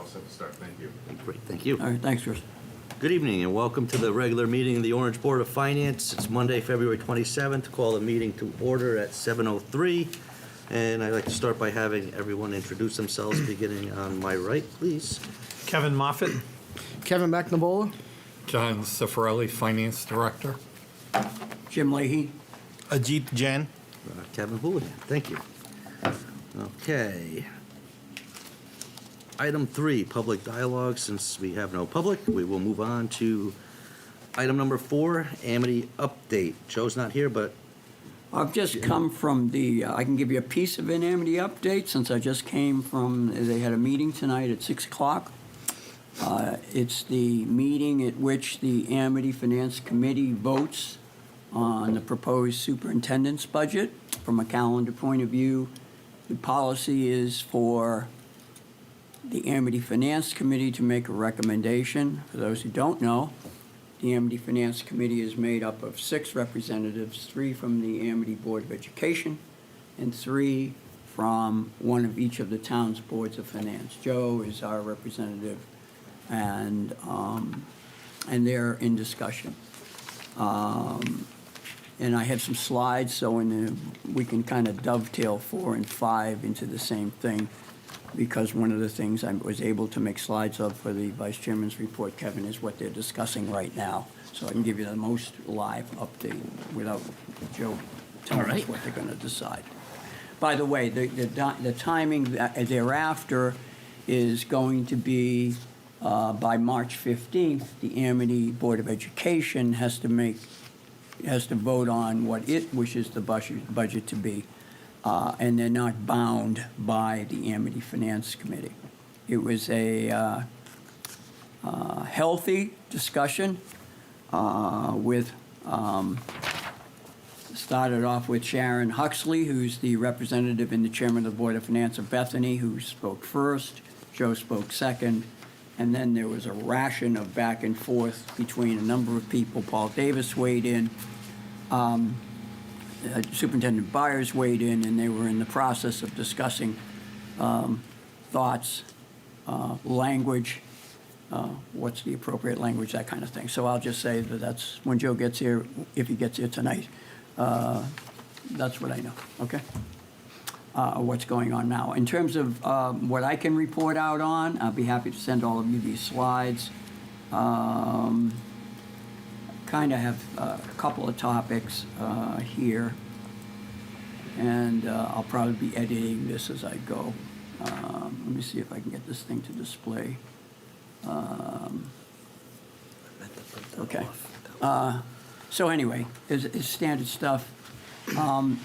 set to start. Thank you. Great, thank you. All right, thanks, Chris. Good evening and welcome to the regular meeting of the Orange Board of Finance. It's Monday, February 27th. Call the meeting to order at 7:03. And I'd like to start by having everyone introduce themselves, beginning on my right, please. Kevin Moffett. Kevin McNavola. John Cifarelli, Finance Director. Jim Leahy. Ajit Jain. Kevin Houlihan, thank you. Okay. Item 3, public dialogue. Since we have no public, we will move on to item number 4, Amity update. Joe's not here, but I've just come from I can give you a piece of an Amity update since I just came from, they had a meeting tonight at 6 o'clock. It's the meeting at which the Amity Finance Committee votes on the proposed superintendent's budget. From a calendar point of view, the policy is for the Amity Finance Committee to make a recommendation. For those who don't know, the Amity Finance Committee is made up of 6 representatives, 3 from the Amity Board of Education and 3 from one of each of the town's boards of finance. Joe is our representative, and they're in discussion. And I have some slides, so we can kind of dovetail 4 and 5 into the same thing, because one of the things I was able to make slides of for the Vice Chairman's report, Kevin, is what they're discussing right now. So I can give you the most live update without Joe telling us what they're going to decide. By the way, the timing thereafter is going to be by March 15th, the Amity Board of Education has to vote on what it wishes the budget to be. And they're not bound by the Amity Finance Committee. It was a healthy discussion started off with Sharon Huxley, who's the representative and the chairman of the Board of Finance of Bethany, who spoke first. Joe spoke second. And then there was a ration of back and forth between a number of people. Paul Davis weighed in. Superintendent Byers weighed in, and they were in the process of discussing thoughts, language, what's the appropriate language, that kind of thing. So I'll just say that that's when Joe gets here, if he gets here tonight, that's what I know, okay? What's going on now. In terms of what I can report out on, I'll be happy to send all of you these slides. Kind of have a couple of topics here, and I'll probably be editing this as I go. Let me see if I can get this thing to display. Okay. So anyway, it's standard stuff.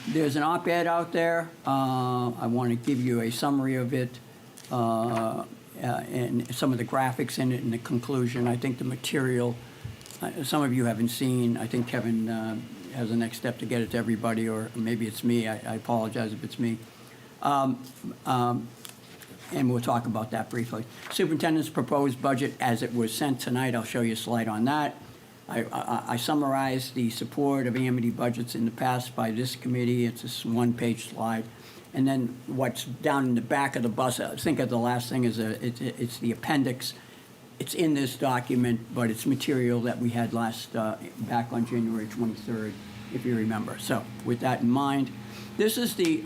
There's an op-ed out there. I want to give you a summary of it and some of the graphics in it and the conclusion. I think the material, some of you haven't seen. I think Kevin has the next step to get it to everybody, or maybe it's me. I apologize if it's me. And we'll talk about that briefly. Superintendent's proposed budget as it was sent tonight. I'll show you a slide on that. I summarized the support of Amity budgets in the past by this committee. It's this one-page slide. And then what's down in the back of the bus, I think of the last thing is it's the appendix. It's in this document, but it's material that we had back on January 23rd, if you remember. So with that in mind, this is the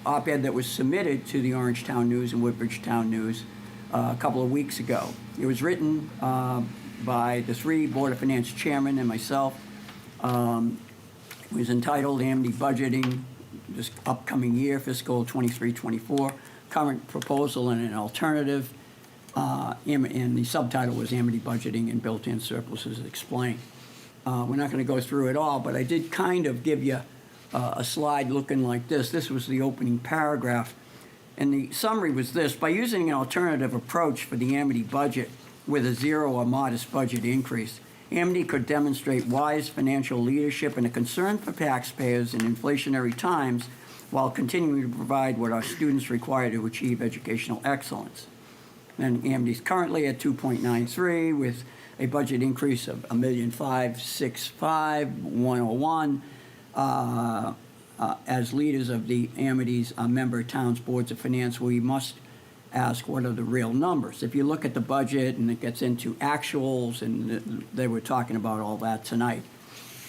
op-ed that was submitted to the Orangetown News and Woodbridge Town News a couple of weeks ago. It was written by the 3 Board of Finance chairmen and myself. It was entitled Amity Budgeting, this upcoming year, fiscal 23-24, current proposal and an alternative. And the subtitle was Amity Budgeting and Built-in Surpluses Explained. We're not going to go through it all, but I did kind of give you a slide looking like this. This was the opening paragraph. And the summary was this: by using an alternative approach for the Amity budget with a 0 or modest budget increase, Amity could demonstrate wise financial leadership and a concern for taxpayers in inflationary times while continuing to provide what our students require to achieve educational excellence. And Amity's currently at 2.93 with a budget increase of $1,565,101. As leaders of the Amity's member towns boards of finance, we must ask what are the real numbers. If you look at the budget and it gets into actuals, and they were talking about all that tonight.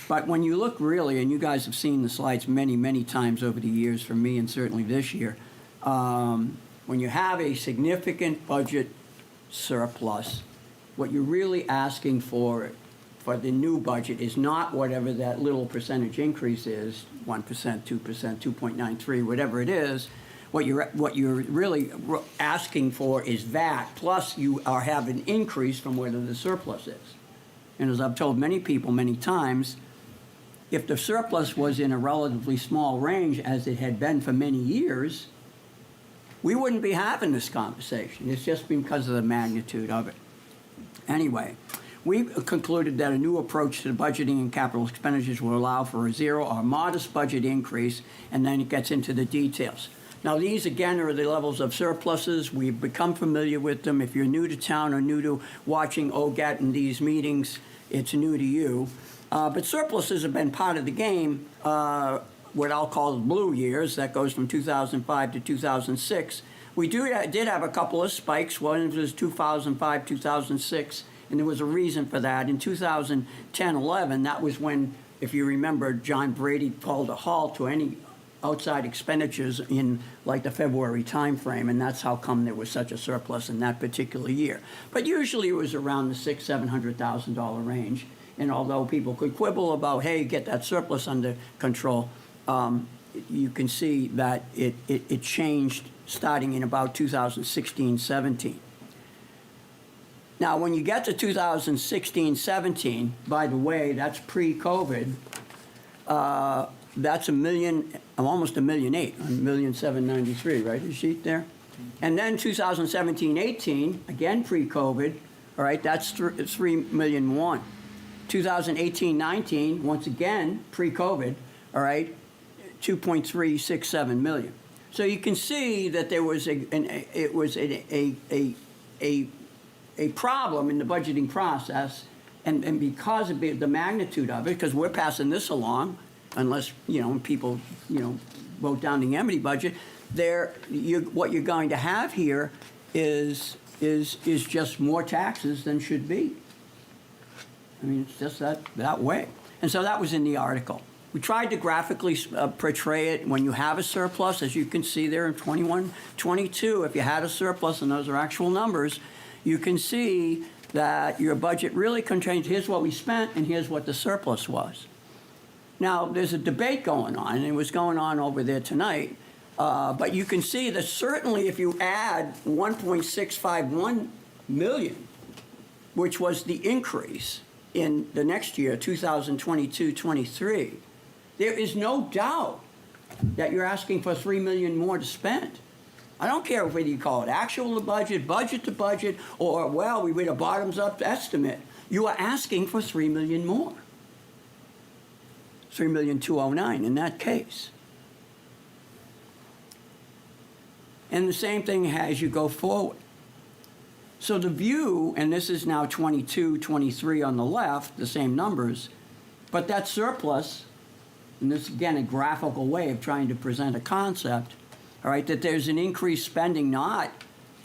But when you look really, and you guys have seen the slides many, many times over the years from me and certainly this year, when you have a significant budget surplus, what you're really asking for the new budget is not whatever that little percentage increase is, 1%, 2%, 2.93, whatever it is. What you're really asking for is that, plus you have an increase from whatever the surplus is. And as I've told many people many times, if the surplus was in a relatively small range, as it had been for many years, we wouldn't be having this conversation. It's just because of the magnitude of it. Anyway, we concluded that a new approach to budgeting and capital expenditures will allow for a zero or modest budget increase, and then it gets into the details. Now, these, again, are the levels of surpluses. We've become familiar with them. If you're new to town or new to watching OGAT in these meetings, it's new to you. But surpluses have been part of the game, what I'll call the blue years. That goes from 2005 to 2006. We did have a couple of spikes. One was 2005, 2006, and there was a reason for that. In 2010-11, that was when, if you remember, John Brady called a halt to any outside expenditures in like the February timeframe, and that's how come there was such a surplus in that particular year. But usually it was around the $600,000-$700,000 range. And although people could quibble about, hey, get that surplus under control, you can see that it changed starting in about 2016-17. Now, when you get to 2016-17, by the way, that's pre-COVID, that's almost $1.8 million, $1,793,000, right, the sheet there? And then 2017-18, again pre-COVID, all right, that's $3.1 million. 2018-19, once again pre-COVID, all right, $2.367 million. So you can see that there was a problem in the budgeting process, and because of the magnitude of it, because we're passing this along, unless people vote down the Amity budget, what you're going to have here is just more taxes than should be. I mean, it's just that way. And so that was in the article. We tried to graphically portray it when you have a surplus, as you can see there in 21, 22. If you had a surplus, and those are actual numbers, you can see that your budget really contains, here's what we spent and here's what the surplus was. Now, there's a debate going on, and it was going on over there tonight, but you can see that certainly if you add $1.651 million, which was the increase in the next year, 2022-23, there is no doubt that you're asking for $3 million more to spend. I don't care whether you call it actual to budget, budget to budget, or, well, we did a bottoms-up estimate. You are asking for $3 million more. $3,209,000 in that case. And the same thing as you go forward. So the view, and this is now 22, 23 on the left, the same numbers, but that surplus, and this again a graphical way of trying to present a concept, all right, that there's an increased spending not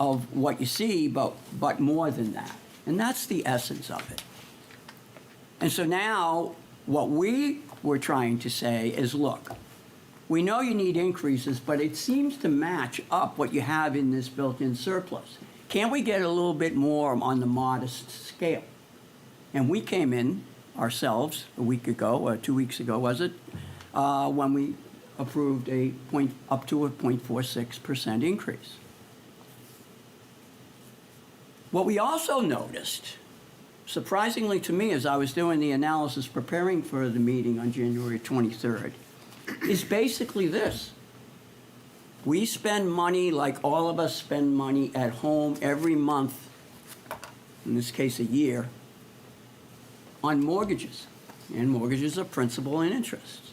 of what you see, but more than that. And that's the essence of it. And so now what we were trying to say is, look, we know you need increases, but it seems to match up what you have in this built-in surplus. Can't we get a little bit more on the modest scale? And we came in ourselves a week ago, or 2 weeks ago, was it, when we approved up to a 0.46% increase. What we also noticed, surprisingly to me as I was doing the analysis preparing for the meeting on January 23rd, is basically this. We spend money like all of us spend money at home every month, in this case a year, on mortgages. And mortgages are principal and interest.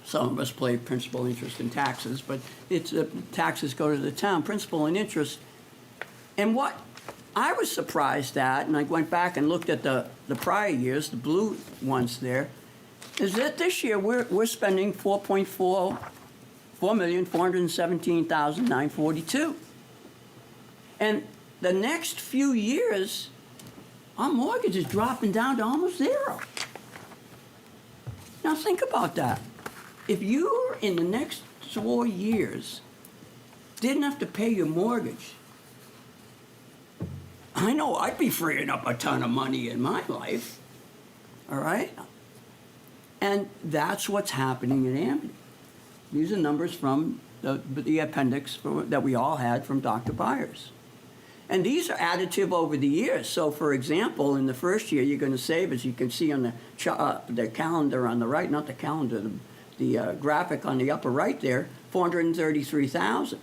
Some of us pay principal, interest, and taxes, but taxes go to the town, principal and interest. And what I was surprised at, and I went back and looked at the prior years, the blue ones there, is that this year we're spending $4,417,942. And the next few years, our mortgage is dropping down to almost zero. Now think about that. If you, in the next 4 years, didn't have to pay your mortgage, I know I'd be freeing up a ton of money in my life, all right? And that's what's happening in Amity. These are numbers from the appendix that we all had from Dr. Byers. And these are additive over the years. So, for example, in the first year, you're going to save, as you can see on the calendar on the right, not the calendar, the graphic on the upper right there, $433,000.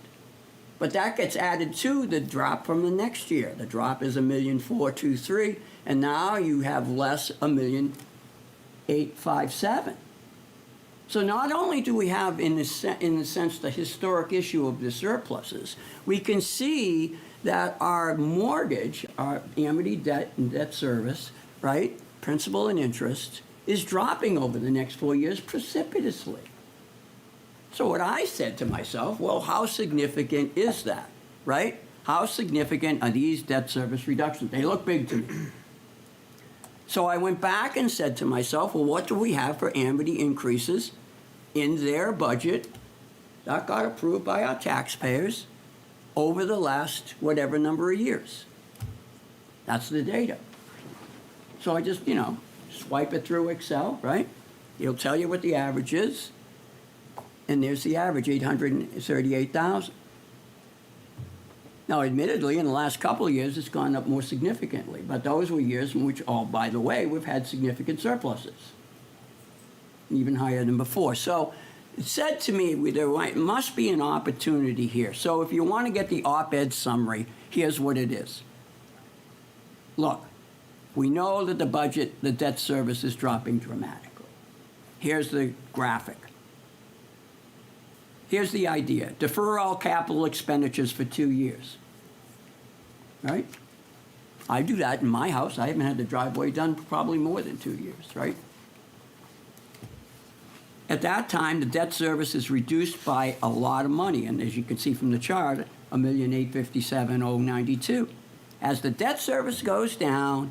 But that gets added to the drop from the next year. The drop is $1,423,000, and now you have less $1,857,000. So not only do we have, in the sense, the historic issue of the surpluses, we can see that our mortgage, our Amity debt and debt service, right, principal and interest, is dropping over the next 4 years precipitously. So what I said to myself, well, how significant is that, right? How significant are these debt service reductions? They look big to me. So I went back and said to myself, well, what do we have for Amity increases in their budget that got approved by our taxpayers over the last whatever number of years? That's the data. So I just, swipe it through Excel, right? It'll tell you what the average is. And there's the average, 838,000. Now, admittedly, in the last couple of years, it's gone up more significantly. But those were years in which, by the way, we've had significant surpluses, even higher than before. So it said to me, there must be an opportunity here. So if you want to get the op-ed summary, here's what it is. Look, we know that the budget, the debt service is dropping dramatically. Here's the graphic. Here's the idea. Defer all capital expenditures for 2 years. Right? I do that in my house. I haven't had the driveway done for probably more than 2 years, right? At that time, the debt service is reduced by a lot of money. And as you can see from the chart, $1,857,092. As the debt service goes down,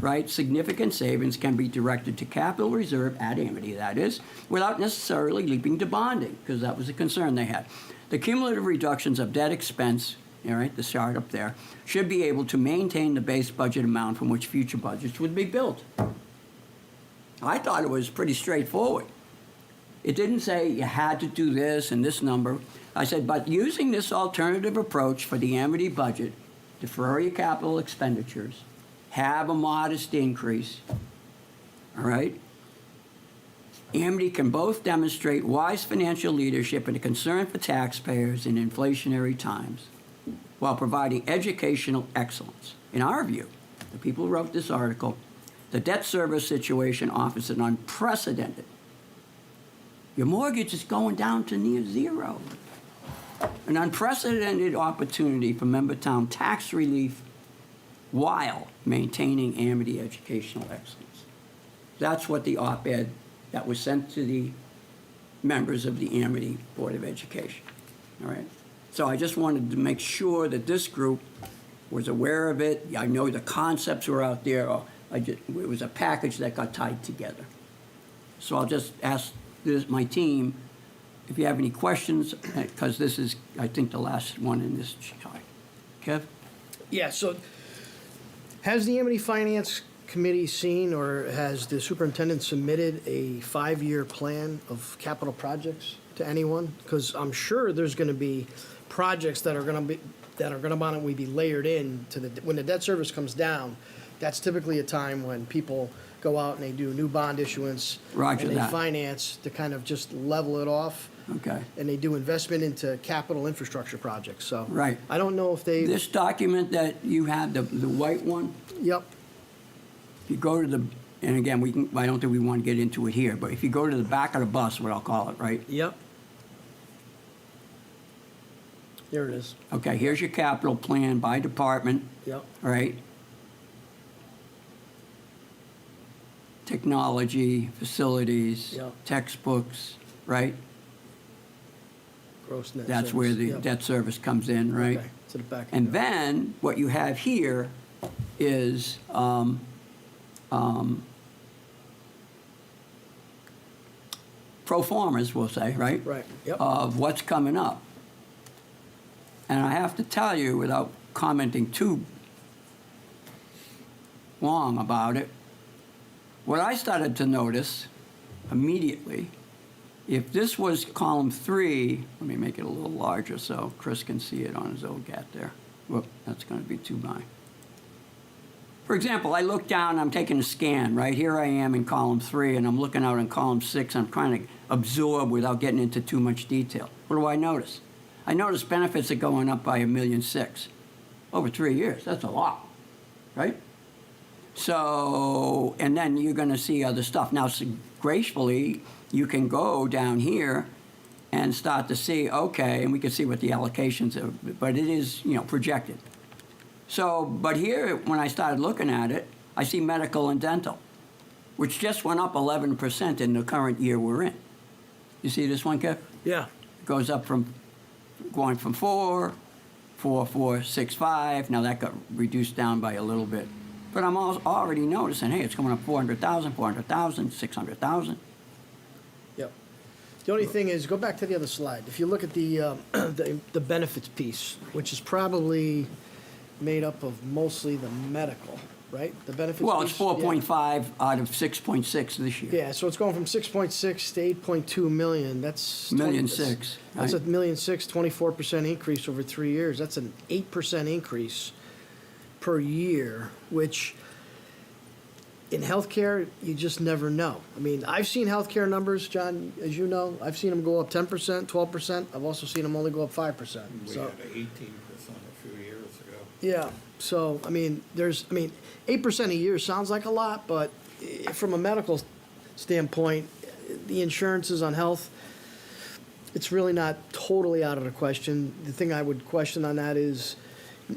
right, significant savings can be directed to capital reserve, at Amity that is, without necessarily leaping to bonding, because that was a concern they had. The cumulative reductions of debt expense, all right, the chart up there, should be able to maintain the base budget amount from which future budgets would be built. I thought it was pretty straightforward. It didn't say you had to do this and this number. I said, but using this alternative approach for the Amity budget, defer your capital expenditures, have a modest increase, all right? Amity can both demonstrate wise financial leadership and a concern for taxpayers in inflationary times while providing educational excellence. In our view, the people who wrote this article, the debt service situation offers an unprecedented. Your mortgage is going down to near zero. An unprecedented opportunity for member town tax relief while maintaining Amity educational excellence. That's what the op-ed that was sent to the members of the Amity Board of Education. All right? So I just wanted to make sure that this group was aware of it. I know the concepts were out there. It was a package that got tied together. So I'll just ask my team if you have any questions, because this is, I think, the last one in this chart. Kev? Yeah, so has the Amity Finance Committee seen, or has the superintendent submitted a 5-year plan of capital projects to anyone? Because I'm sure there's going to be projects that are going to be layered in to when the debt service comes down. That's typically a time when people go out and they do new bond issuance. Roger and they that. finance to kind of just level it off. Okay. And they do investment into capital infrastructure projects. So Right. I don't know if they. This document that you have, the white one, Yep. if you go to the, and again, I don't think we want to get into it here, but if you go to the back of the bus, what I'll call it, right? Yep. There it is. Okay, here's your capital plan by department, Yep. right? Technology, facilities, Yeah. textbooks, right? Gross net That's where the service. Yep. debt service comes in, right? Okay, to the back. And then what you have here is pro formas, we'll say, right? Right, yep. Of what's coming up. And I have to tell you, without commenting too long about it, what I started to notice immediately, if this was column 3, let me make it a little larger so Chris can see it on his OGAT there. Whoop, that's going to be too high. For example, I look down, I'm taking a scan, right? Here I am in column 3, and I'm looking out in column 6. I'm trying to absorb without getting into too much detail. What do I notice? I notice benefits are going up by $1.6 million. Over 3 years, that's a lot, right? So, and then you're going to see other stuff. Now, gracefully, you can go down here and start to see, okay, and we can see what the allocations are, but it is, projected. So, but here, when I started looking at it, I see medical and dental, which just went up 11% in the current year we're in. You see this one, Kev? Yeah, It goes up going from 4,465. Now that got reduced down by a little bit. But I'm already noticing, hey, it's coming up 400,000, 600,000. yep. The only thing is, go back to the other slide. If you look at the the benefits piece, which is probably made up of mostly the medical, right? The benefits Well, piece? it's 4.5 out of 6.6 this year. Yeah, so it's going from 6.6 to 8.2 million. That's Million 20 six, That's right? $1.6 million, 24% increase over 3 years. That's an 8% increase per year, which in healthcare, you just never know. I mean, I've seen healthcare numbers, John, as you know. I've seen them go up 10%, 12%. I've also seen them only go up 5%. We So, had 18% a few years ago. yeah, so, 8% a year sounds like a lot, but from a medical standpoint, the insurances on health, it's really not totally out of the question. The thing I would question on that is,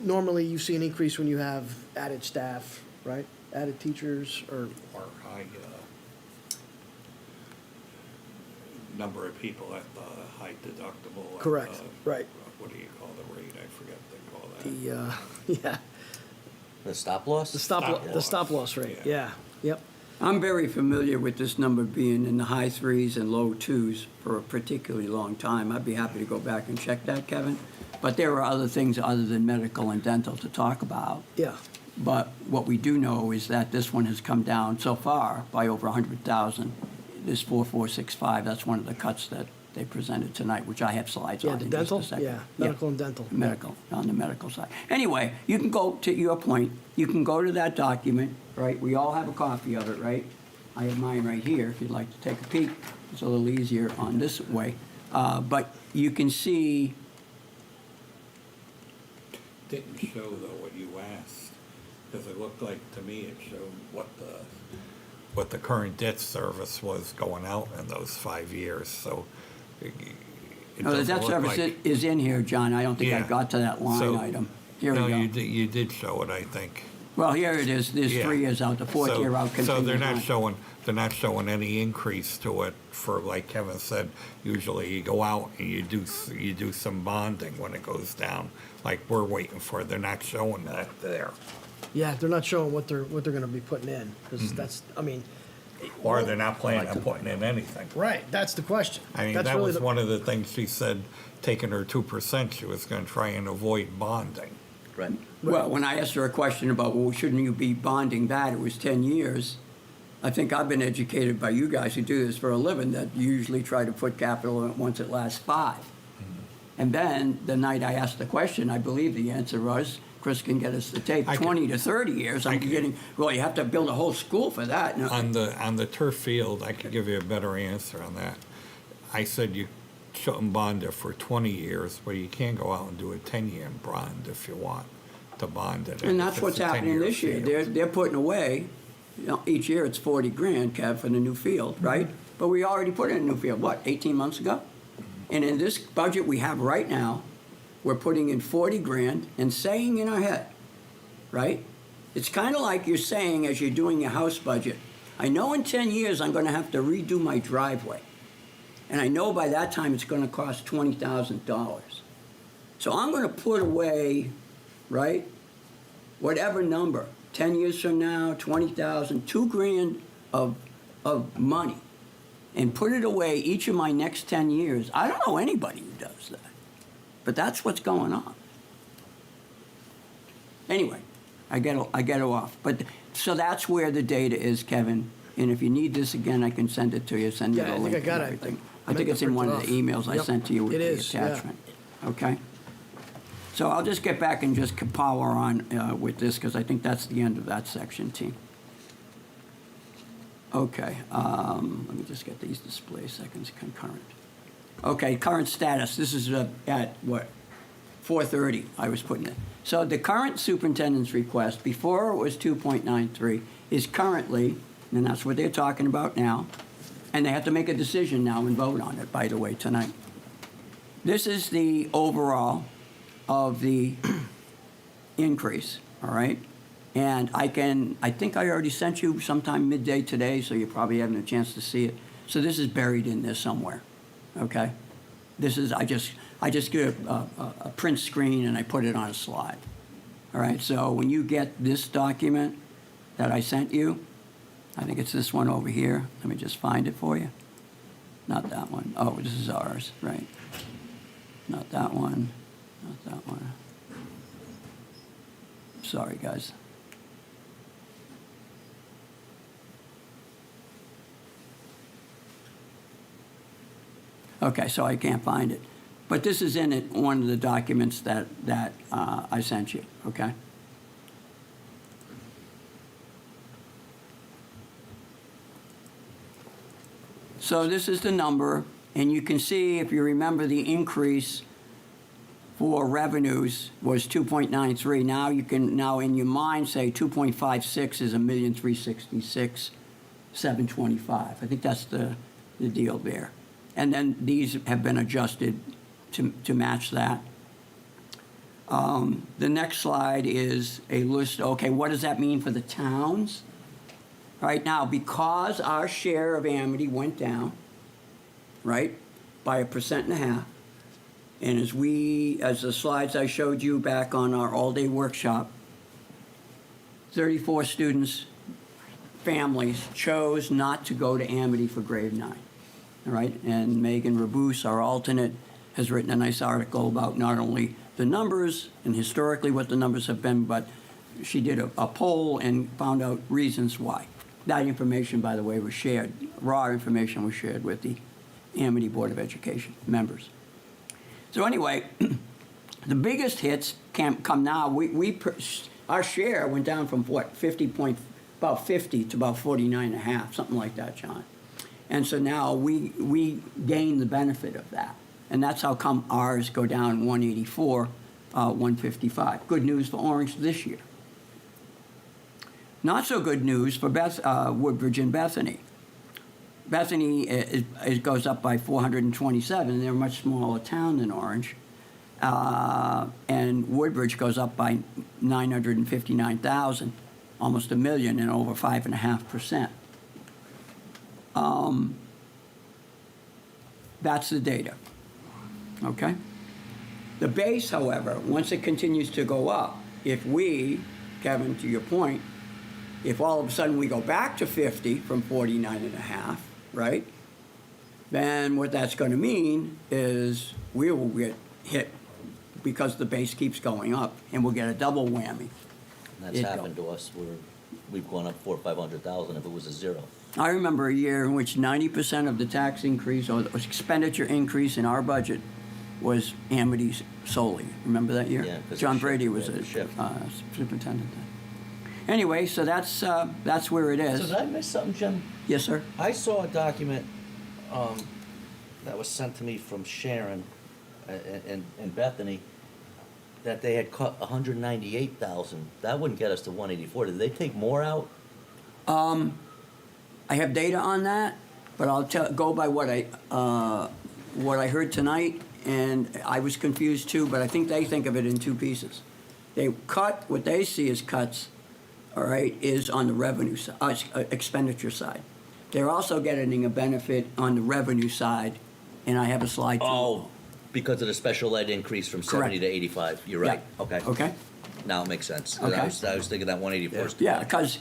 normally you see an increase when you have added staff, right? Added teachers or, Or high number of people at the high deductible. at correct, the- right. What do you call the rate? I forget what they call that. Yeah, The stop loss? the Stop stop loss. loss rate, Yeah. yeah, yep. I'm very familiar with this number being in the high 3s and low 2s for a particularly long time. I'd be happy to go back and check that, Kevin. But there are other things other than medical and dental to talk about. Yeah, But what we do know is that this one has come down so far by over 100,000. This 4,465, that's one of the cuts that they presented tonight, which I have slides yeah, on the in just dental, a second. yeah, medical and dental. Medical, on the medical side. Anyway, you can go to your point, you can go to that document, right? We all have a copy of it, right? I have mine right here, if you'd like to take a peek. It's a little easier on this way. But you can see, Didn't show though what you asked, because it looked like, to me, it showed what the current debt service was going out in those 5 years, so it the doesn't debt look service like. is in here, John. I don't think I Yeah. got to that line So- item. Here No, we go. you did show it, I think. Well, here it is. There's Yeah. 3 years out. The fourth So- year out continues So they're on. not showing any increase to it for, like Kevin said, usually you go out and you do some bonding when it goes down, like we're waiting for. They're not showing that there. Yeah, they're not showing what they're gonna be putting in, because that's, Or they're not planning on putting in anything. right, that's the question. I mean, That's that really was the- one of the things she said, taking her 2%, she was gonna try and avoid bonding. Right. Well, when I asked her a question about, well, shouldn't you be bonding that? It was 10 years. I think I've been educated by you guys who do this for a living that you usually try to put capital in it once it lasts 5. And then the night I asked the question, I believe the answer was, Chris can get us the tape, I can- 20 to 30 years. I'm getting, well, you have to build a whole school for that. No, On the turf field, I could give you a better answer on that. I said you shouldn't bond it for 20 years, but you can go out and do a 10-year bond if you want to bond it. And that's If what's it's a happening 10-year this year. field. They're putting away, each year it's 40 grand, Kev, for the new field, right? But we already put in a new field, what, 18 months ago? And in this budget we have right now, we're putting in 40 grand and saying in our head, right? It's kind of like you're saying as you're doing your house budget, I know in 10 years I'm going to have to redo my driveway. And I know by that time it's gonna cost $20,000. So I'm gonna put away, right, whatever number, 10 years from now, 20,000, $2,000 of money, and put it away each of my next 10 years. I don't know anybody who does that, but that's what's going on. Anyway, I get off. But so that's where the data is, Kevin. And if you need this again, I can send it to you. Send you Yeah, the I think link I got and it. everything. I I think meant it's to in print one it of the off. emails I Yep, sent to you with it the is, yeah. attachment. Okay. So I'll just get back and just power on with this because I think that's the end of that section, team. Okay. Let me just get these display seconds concurrent. Okay, current status. This is at what? 4:30 I was putting it. So the current superintendent's request, before it was 2.93, is currently, and that's what they're talking about now, and they have to make a decision now and vote on it, by the way, tonight. This is the overall of the increase, all right? And I think I already sent you sometime midday today, so you're probably having a chance to see it. So this is buried in there somewhere, okay? This is, I just get a print screen and I put it on a slide. All right, so when you get this document that I sent you, I think it's this one over here. Let me just find it for you. Not that one. Oh, this is ours, right? Not that one. Not that one. Sorry, guys. Okay, so I can't find it. But this is in it, one of the documents that I sent you, okay? So this is the number, and you can see, if you remember, the increase for revenues was 2.93. Now you can, now in your mind, say 2.56 is 1,366,725. I think that's the deal there. And then these have been adjusted to match that. The next slide is a list. Okay, what does that mean for the towns? Right now, because our share of Amity went down, right, by 1.5%, and as the slides I showed you back on our all-day workshop, 34 students, families chose not to go to Amity for grade 9. All right, and Megan Rabus, our alternate, has written a nice article about not only the numbers and historically what the numbers have been, but she did a poll and found out reasons why. That information, by the way, was shared, raw information was shared with the Amity Board of Education members. So anyway, the biggest hits come now. Our share went down from what, about 50 to about 49.5, something like that, John. And so now we gain the benefit of that. And that's how come ours go down 184, 155. Good news for Orange this year. Not so good news for Woodbridge and Bethany. Bethany it goes up by 427. They're a much smaller town than Orange. And Woodbridge goes up by 959,000, almost $1 million, and over 5.5%. That's the data, okay? The base, however, once it continues to go up, if we, Kevin, to your point, if all of a sudden we go back to 50 from 49.5, right? Then what that's going to mean is we will get hit because the base keeps going up, and we'll get a double whammy. That's happened to us where we've gone up 400,000 or 500,000 if it was a zero. I remember a year in which 90% of the tax increase or expenditure increase in our budget was Amity solely. Remember that year? Yeah, 'cause John of the Brady shift, was yeah, a the shift. superintendent then. Anyway, so that's where it So is. did I miss something, Jim? Yes, sir. I saw a document that was sent to me from Sharon in Bethany that they had cut 198,000. That wouldn't get us to 184. Did they take more out? I have data on that, but I'll go by what I heard tonight, and I was confused too. But I think they think of it in two pieces. They cut what they see as cuts. All right, is on the revenue side, expenditure side. They're also getting a benefit on the revenue side and I have a slide. Oh, because of the special ed increase from 70 Correct. to 85. You're right. Okay. Okay? Now it makes sense. Okay. I was thinking that 184. Yeah, because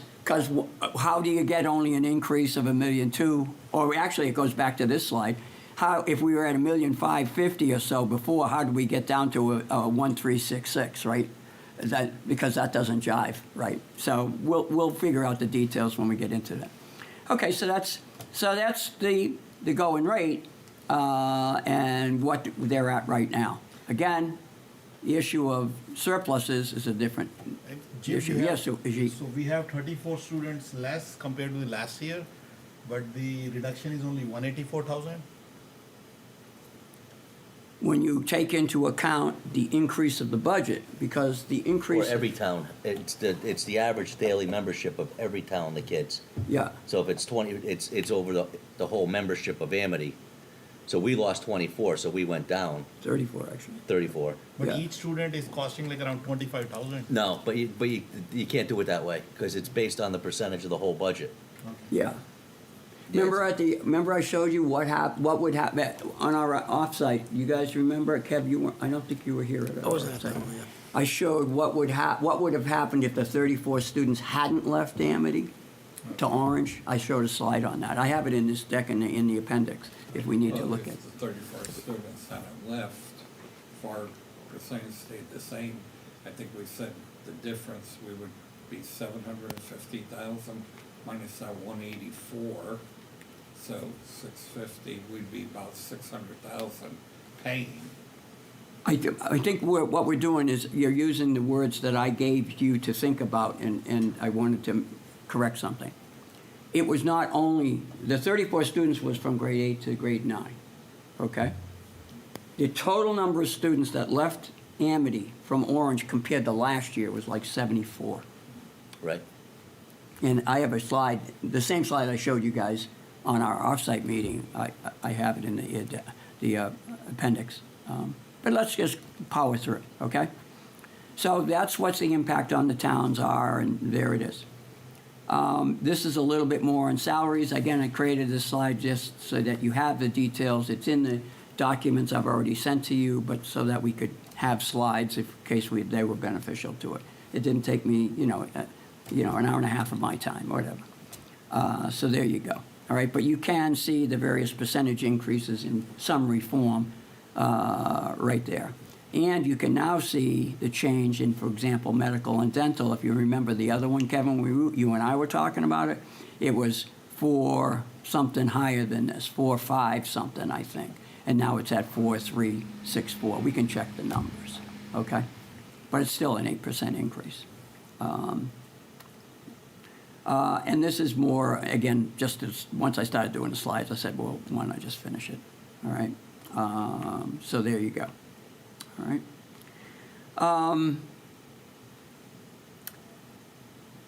how do you get only an increase of $1.2 million? Or actually, it goes back to this slide. How, if we were at $1,550,000 or so before, how did we get down to a 1,366, right? Because that doesn't jive, right? So we'll figure out the details when we get into that. Okay, so that's the going rate and what they're at right now. Again, the issue of surpluses is a different Jim, issue. we have- Yes, so Ajit. So we have 34 students less compared to the last year, but the reduction is only 184,000? When you take into account the increase of the budget, because the For increase. every town. It's the average daily membership of every town, the kids. Yeah, So if it's 20, it's over the whole membership of Amity. So we lost 24, so we went down 34 actually. 34. But Yeah. each student is costing like around 25,000. No, but you can't do it that way, because it's based on the percentage of the whole budget. Yeah. Remember I showed you what would happen on our offsite? You guys remember? Kev, you weren't, I don't think you were here at our I wasn't at that offsite. one, yeah. I showed what would have happened if the 34 students hadn't left Amity to Orange. I showed a slide on that. I have it in this deck in the appendix if we need to Well, look at it. if the 34 students hadn't left, if our percentage stayed the same, I think we said the difference, we would be 750,000 minus that 184. So 650, we'd be about 600,000 paying. I think what we're doing is you're using the words that I gave you to think about, and I wanted to correct something. It was not only, the 34 students was from grade 8 to grade 9, okay? The total number of students that left Amity from Orange compared to last year was like 74. Right? And I have a slide, the same slide I showed you guys on our offsite meeting. I have it in the appendix. But let's just power through, okay? So that's what the impact on the towns are, and there it is. This is a little bit more on salaries. Again, I created this slide just so that you have the details. It's in the documents I've already sent to you, but so that we could have slides in case they were beneficial to it. It didn't take me, an hour and a half of my time, or whatever. So there you go. All right, but you can see the various percentage increases in summary form right there. And you can now see the change in, for example, medical and dental. If you remember the other one, Kevin, you and I were talking about it, it was 4 something higher than this, 4.5 something, I think. And now it's at 4.364. We can check the numbers, okay? But it's still an 8% increase. And this is more, again, just as once I started doing the slides, I said, well, why don't I just finish it? All right. So there you go. All right.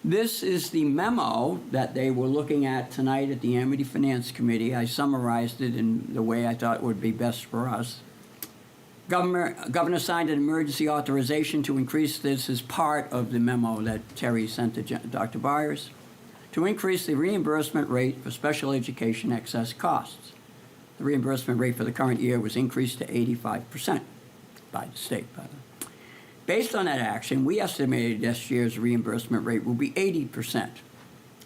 This is the memo that they were looking at tonight at the Amity Finance Committee. I summarized it in the way I thought would be best for us. Governor signed an emergency authorization to increase this as part of the memo that Terry sent to Dr. Byers, to increase the reimbursement rate for special education excess costs. The reimbursement rate for the current year was increased to 85% by the state, by the way. Based on that action, we estimated this year's reimbursement rate will be 80%,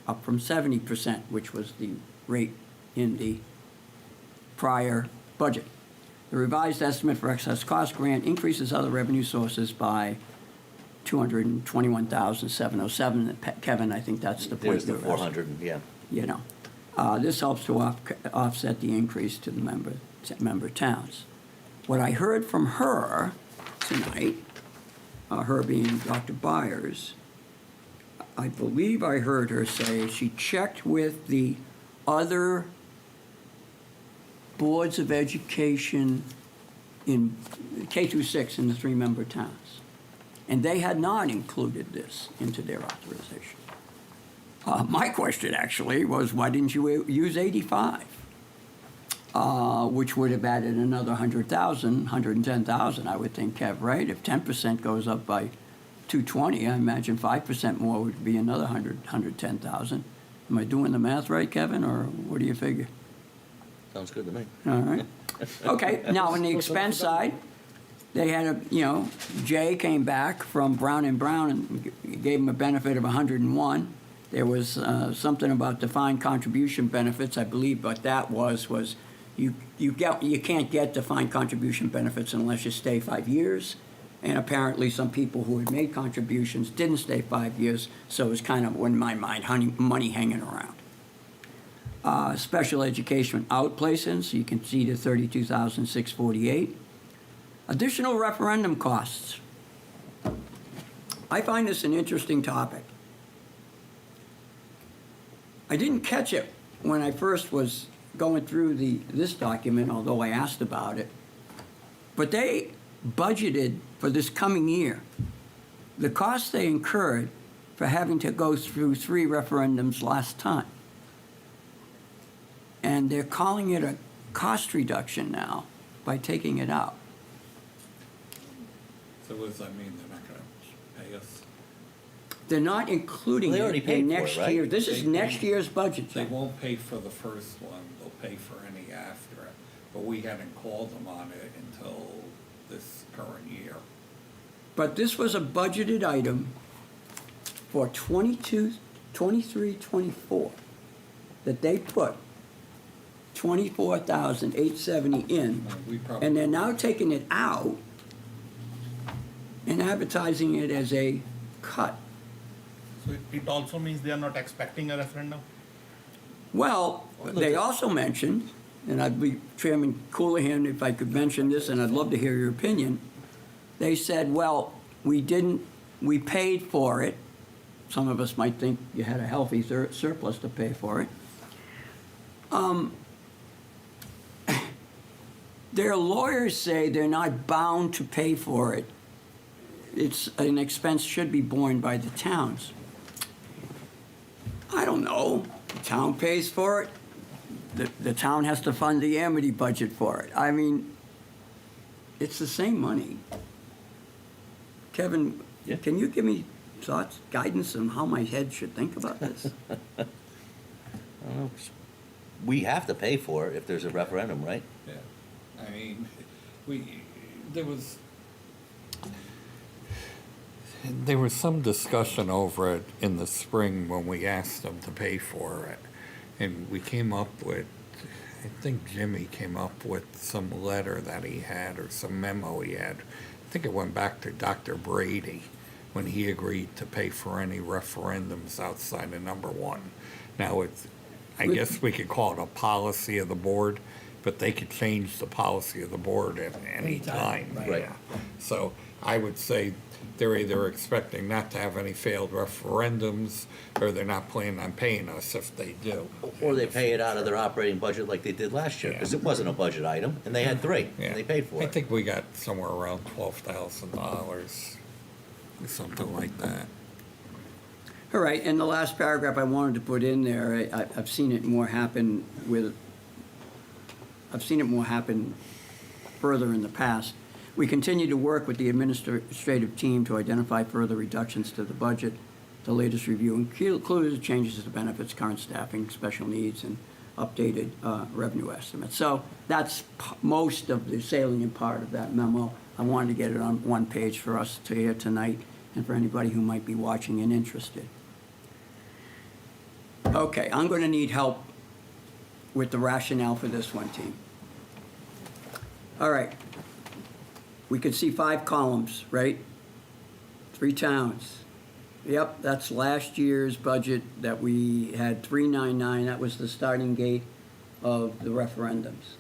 up from 70%, which was the rate in the prior budget. The revised estimate for excess cost grant increases other revenue sources by $221,707. Kevin, I think that's the point. There's the you were asking. 400, yeah. This helps to offset the increase to the member towns. What I heard from her tonight, her being Dr. Byers, I believe I heard her say she checked with the other boards of education in K through 6 in the 3-member towns, and they had not included this into their authorization. My question actually was, why didn't you use 85? Which would have added another 100,000, 110,000, I would think, Kev, right? If 10% goes up by 220, I imagine 5% more would be another 110,000. Am I doing the math right, Kevin, or what do you figure? Sounds good to me. All right. Okay, now on the expense side, they had Jay came back from Brown and Brown and gave him a benefit of 101. There was something about defined contribution benefits, I believe, but that was you can't get defined contribution benefits unless you stay 5 years. And apparently some people who had made contributions didn't stay 5 years, so it was kind of, in my mind, money hanging around. Special education outplacements, you can see the $32,648. Additional referendum costs. I find this an interesting topic. I didn't catch it when I first was going through this document, although I asked about it. But they budgeted for this coming year the cost they incurred for having to go through 3 referendums last time. And they're calling it a cost reduction now by taking it out. So what does that mean? They're not gonna pay us? They're not including Well, they already it paid in for it, next right? year. This is They- next year's budget. They Jim. won't pay for the first one, they'll pay for any after it. But we hadn't called them on it until this current year. But this was a budgeted item for 22, 23, 24 that they put 24,870 in, We probably. and they're now taking it out and advertising it as a cut. So it also means they are not expecting a referendum? Well, they also mentioned, and I'd be, Chairman Coolahan, if I could mention this, and I'd love to hear your opinion. They said, well, we paid for it. Some of us might think you had a healthy surplus to pay for it. Their lawyers say they're not bound to pay for it. It's an expense should be borne by the towns. I don't know. The town pays for it. The town has to fund the Amity budget for it. I mean, it's the same money. Kevin, Yeah. can you give me thoughts, guidance on how my head should think about this? I don't know. We have to pay for it if there's a referendum, right? Yeah, I mean, there was some discussion over it in the spring when we asked them to pay for it. And we came up with, I think Jimmy came up with some letter that he had or some memo he had. I think it went back to Dr. Brady when he agreed to pay for any referendums outside of number 1. Now, I guess we could call it a policy of the board, but they could change the policy of the board at any time. right. Yeah. So I would say they're either expecting not to have any failed referendums, or they're not planning on paying us if they do. Or they pay it out of their operating budget like they did last year, because it wasn't a budget item, and they had 3, Yeah. and they paid for I it. think we got somewhere around $12,000, something like that. All right, and the last paragraph I wanted to put in there, I've seen it more happen further in the past. We continue to work with the administrative team to identify further reductions to the budget. The latest review included changes to benefits, current staffing, special needs, and updated revenue estimates. So that's most of the salient part of that memo. I wanted to get it on one page for us to hear tonight and for anybody who might be watching and interested. Okay, I'm going to need help with the rationale for this one, team. All right. We could see 5 columns, right? 3 towns. Yep, that's last year's budget that we had 399. That was the starting gate of the referendums.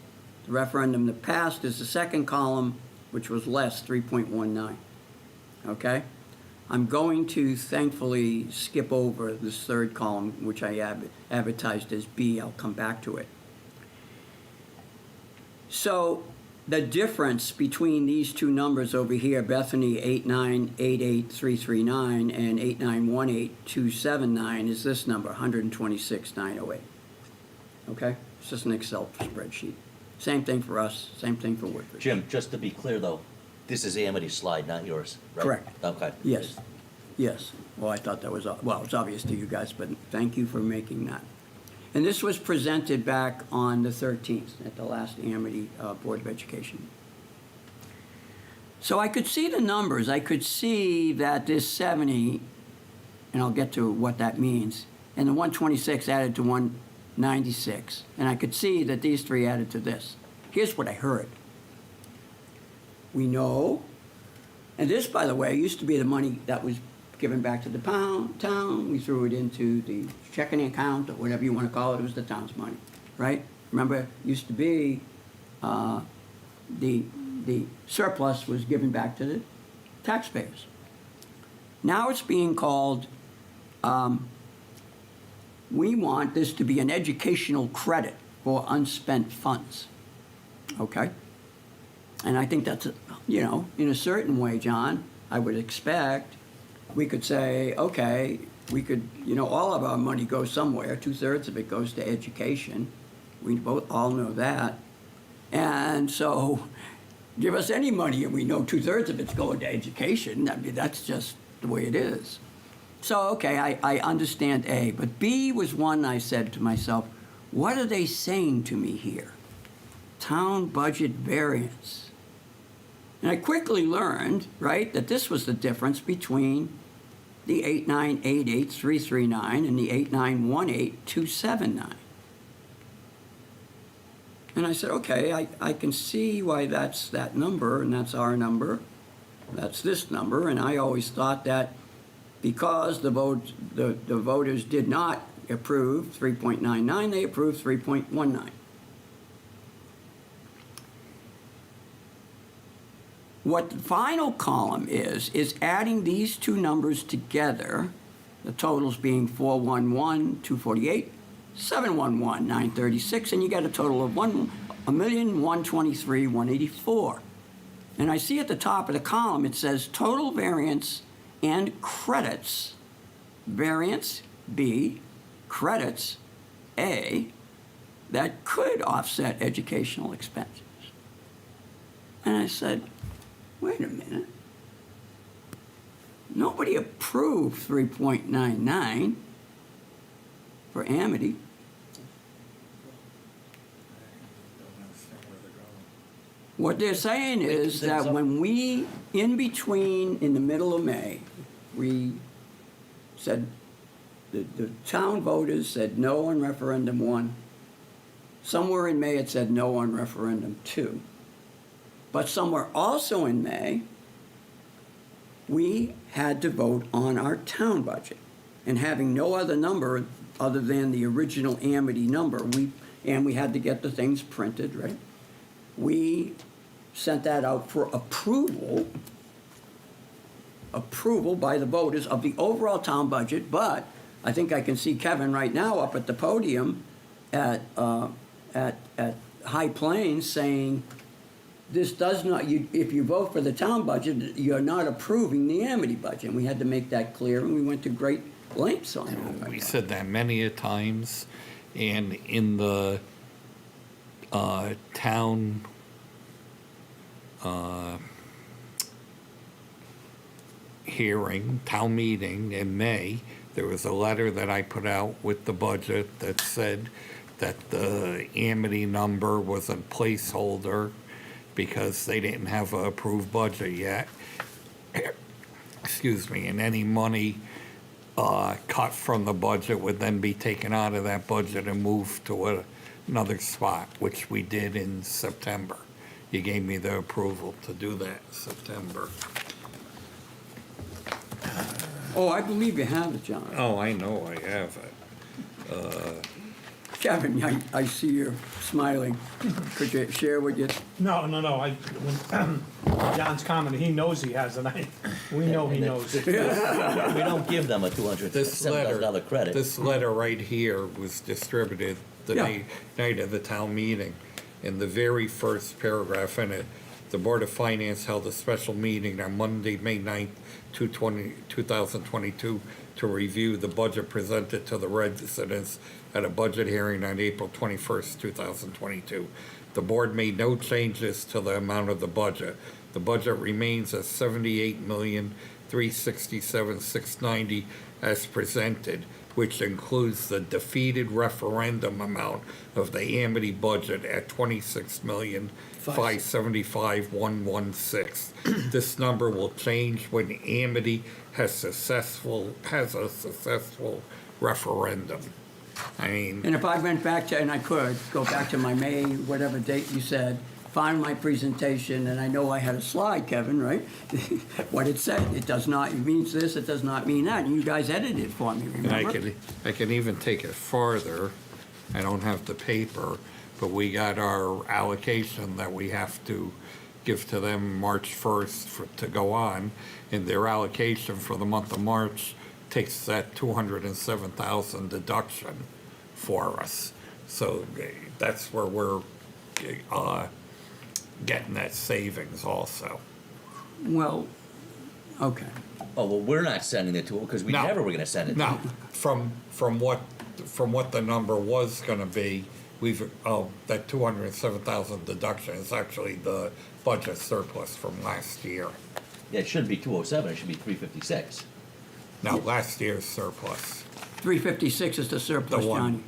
The referendum that passed is the second column, which was less, 3.19. Okay? I'm going to thankfully skip over this third column, which I advertised as B. I'll come back to it. So the difference between these two numbers over here, Bethany 8988339 and 8918279, is this number, 126,908. Okay? It's just an Excel spreadsheet. Same thing for us, same thing for Woodbridge. Jim, just to be clear, though, this is Amity's slide, not yours, right? Correct. Okay. Yes, yes. Well, I thought that was, well, it's obvious to you guys, but thank you for making that. And this was presented back on the 13th at the last Amity Board of Education. So I could see the numbers. I could see that this 70, and I'll get to what that means, and the 126 added to 196. And I could see that these three added to this. Here's what I heard. We know, and this, by the way, used to be the money that was given back to the town. We threw it into the checking account, or whatever you want to call it. It was the town's money, right? Remember, it used to be the surplus was given back to the taxpayers. Now it's being called, we want this to be an educational credit for unspent funds, okay? And I think that's, in a certain way, John, I would expect we could say, okay, we could, all of our money goes somewhere. 2/3 of it goes to education. We both all know that. And so give us any money and we know 2/3 of it's going to education. I mean, that's just the way it is. So, okay, I understand A, but B was one I said to myself, what are they saying to me here? Town budget variance. And I quickly learned, right, that this was the difference between the 8988339 and the 8918279. And I said, okay, I can see why that's that number, and that's our number. That's this number, and I always thought that because the voters did not approve 3.99, they approved 3.19. What the final column is adding these two numbers together, the totals being 411,248, 711,936, and you get a total of 1,123,184. And I see at the top of the column it says total variance and credits. Variance B, credits A, that could offset educational expenses. And I said, wait a minute. Nobody approved 3.99 for Amity. What they're saying is that when we, in the middle of May, we said, the town voters said no on referendum 1. Somewhere in May it said no on referendum 2. But somewhere also in May, we had to vote on our town budget. And having no other number other than the original Amity number, we had to get the things printed, right? We sent that out for approval by the voters of the overall town budget, but I think I can see Kevin right now up at the podium at High Plains saying, this does not, if you vote for the town budget, you're not approving the Amity budget. And we had to make that clear, and we went to great lengths on that. We said that many a times, and in the town town meeting in May, there was a letter that I put out with the budget that said that the Amity number was a placeholder because they didn't have an approved budget yet. Excuse me, and any money cut from the budget would then be taken out of that budget and moved to another spot, which we did in September. You gave me the approval to do that in September. Oh, I believe you have it, John. Oh, I know I have it. Kevin, I see you're smiling. Could you share what you... No. When John's commenting, he knows he has it. We know he knows. We don't give them a $207,000 credit. This letter right here was distributed the Yeah. night of the town meeting. In the very first paragraph in it, the Board of Finance held a special meeting on Monday, May 9th, 2022, to review the budget presented to the residents at a budget hearing on April 21st, 2022. The board made no changes to the amount of the budget. The budget remains at $78,367,690 as presented. which includes the defeated referendum amount of the Amity budget at 26,575,116. This number will change when Amity has a successful referendum. I mean, And if I went back to, and I could, go back to my May, whatever date you said, find my presentation, and I know I had a slide, Kevin, right? What it said, it does not, it means this, it does not mean that, and you guys edited it for me, and remember? I can even take it farther. I don't have the paper, but we got our allocation that we have to give to them March 1st to go on, and their allocation for the month of March takes that 207,000 deduction for us. So that's where we're getting that savings also. Well, okay. Oh, well, we're not sending it to them because we No. never were gonna send it to Now, them. from what the number was gonna be, that 207,000 deduction is actually the budget surplus from last year. Yeah, it shouldn't be 207, it should be 356. Now, last year's surplus. 356 is the surplus, The one. Johnny.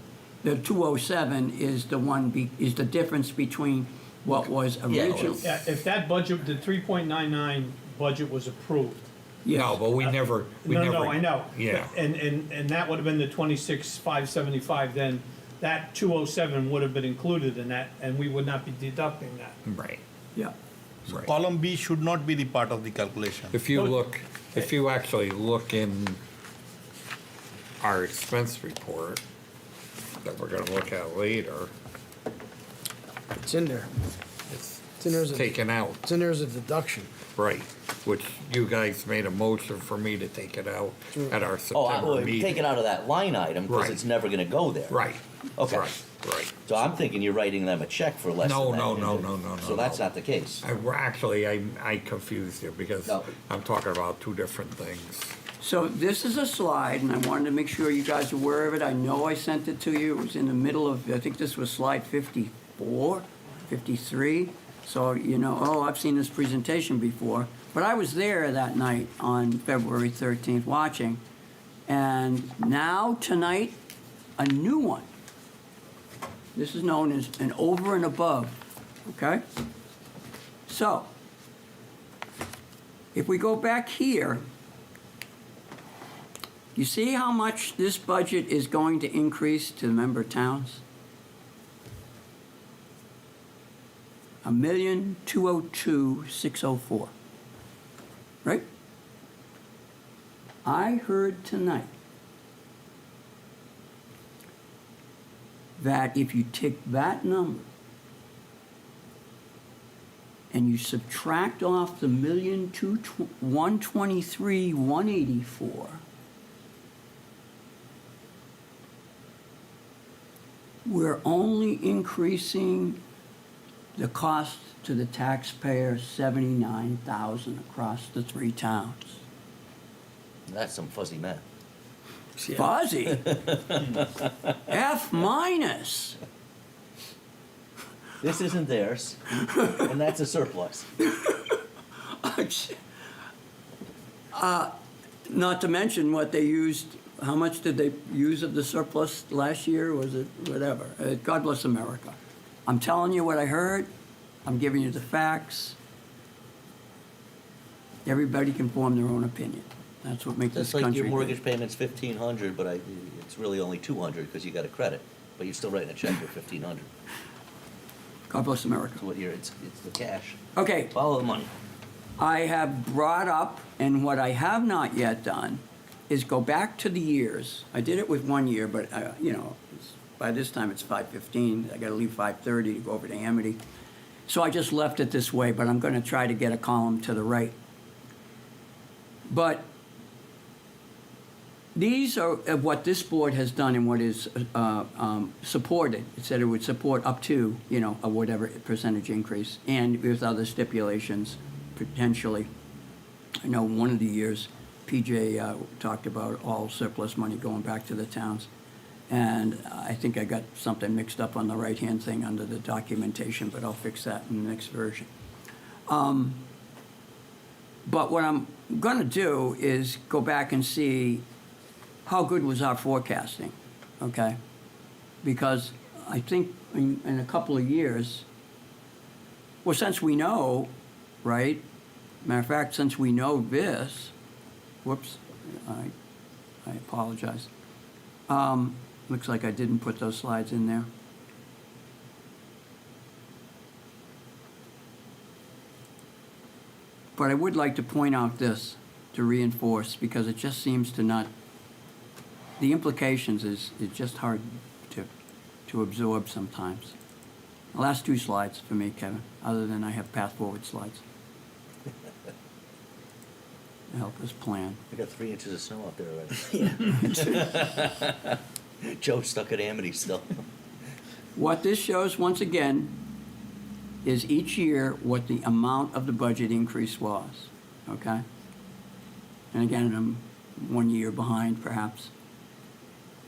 The 207 is the one, is the difference between what was Yeah, original. Yeah, if that budget, the 3.99 budget was approved. Yes. No, but we never. No, I know. Yeah. And that would have been the 26,575, then that 207 would have been included in that, and we would not be deducting that. Right, Yeah. right. Column B should not be the part of the calculation. If you actually look in our expense report that we're gonna look at later, It's in there. it's in there as a- taken out, It's in there as a deduction. right, which you guys made a motion for me to take it out at our Oh, September take it meeting. out of that line item because Right. it's never gonna go there. Right, Okay. right. So I'm thinking you're writing them a check for less No, than that. no, So that's no. not the case. I confused you because No. I'm talking about two different things. So this is a slide, and I wanted to make sure you guys are aware of it. I know I sent it to you. It was in the middle of, I think this was slide 54, 53. So, you know, oh, I've seen this presentation before. But I was there that night on February 13th watching. And now, tonight, a new one. This is known as an over and above, okay? So, if we go back here, you see how much this budget is going to increase to the member towns? $1,202,604. Right? I heard tonight that if you take that number and you subtract off the 123,184, we're only increasing the cost to the taxpayer $79,000 across the three towns. That's some fuzzy math. Fuzzy. F minus. This isn't theirs, and that's a surplus. Not to mention what they used, how much did they use of the surplus last year? Was it whatever? God bless America. I'm telling you what I heard. I'm giving you the facts. Everybody can form their own opinion. That's what makes this Just like country your great. mortgage payment's $1,500, but it's really only $200 because you got a credit, but you're still writing a check for $1,500. God bless America. So it's the cash. Okay, Follow the money. I have brought up, and what I have not yet done, is go back to the years. I did it with 1 year, but, by this time it's 5:15. I gotta leave 5:30 to go over to Amity. So I just left it this way, but I'm gonna try to get a column to the right. But these are what this board has done and what is supported. It said it would support up to, a whatever percentage increase, and with other stipulations, potentially. I know one of the years, PJ talked about all surplus money going back to the towns. And I think I got something mixed up on the right-hand thing under the documentation, but I'll fix that in the next version. But what I'm going to do is go back and see how good was our forecasting, okay? Because I think in a couple of years, well, since we know, right? Matter of fact, since we know this, whoops, I apologize. Looks like I didn't put those slides in there. But I would like to point out this to reinforce, because it just seems to not, the implications is just hard to absorb sometimes. The last two slides for me, Kevin, other than I have path forward slides. To help us plan. We got 3 inches of snow out there already. Joe's stuck at Amity still. What this shows, once again, is each year what the amount of the budget increase was, okay? And again, I'm 1 year behind, perhaps.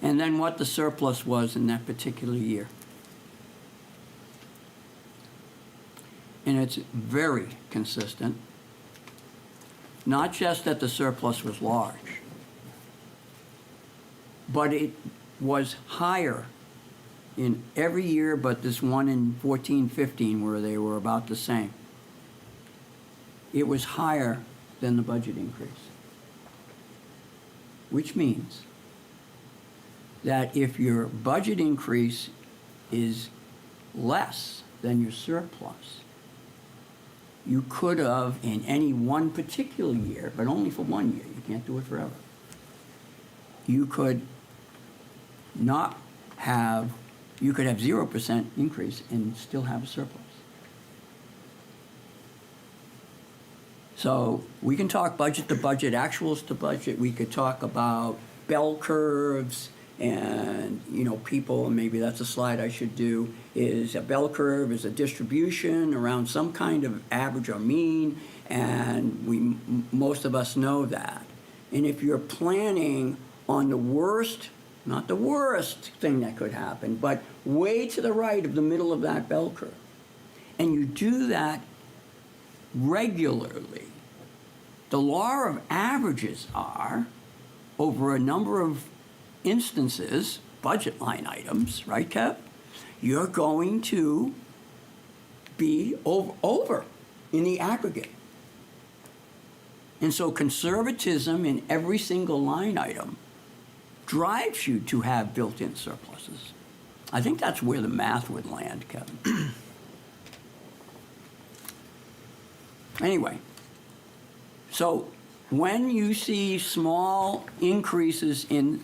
And then what the surplus was in that particular year. And it's very consistent. Not just that the surplus was large, but it was higher in every year but this one in 14-15 where they were about the same. It was higher than the budget increase. Which means that if your budget increase is less than your surplus, you could have in any one particular year, but only for 1 year, you can't do it forever, you could not have, you could have 0% increase and still have a surplus. So we can talk budget to budget, actuals to budget. We could talk about bell curves and, you know, people, and maybe that's a slide I should do, is a bell curve is a distribution around some kind of average or mean, and most of us know that. And if you're planning on the worst, not the worst thing that could happen, but way to the right of the middle of that bell curve, and you do that regularly, the law of averages are, over a number of instances, budget line items, right, Kev? You're going to be over in the aggregate. And so conservatism in every single line item drives you to have built-in surpluses. I think that's where the math would land, Kevin. Anyway, so when you see small increases in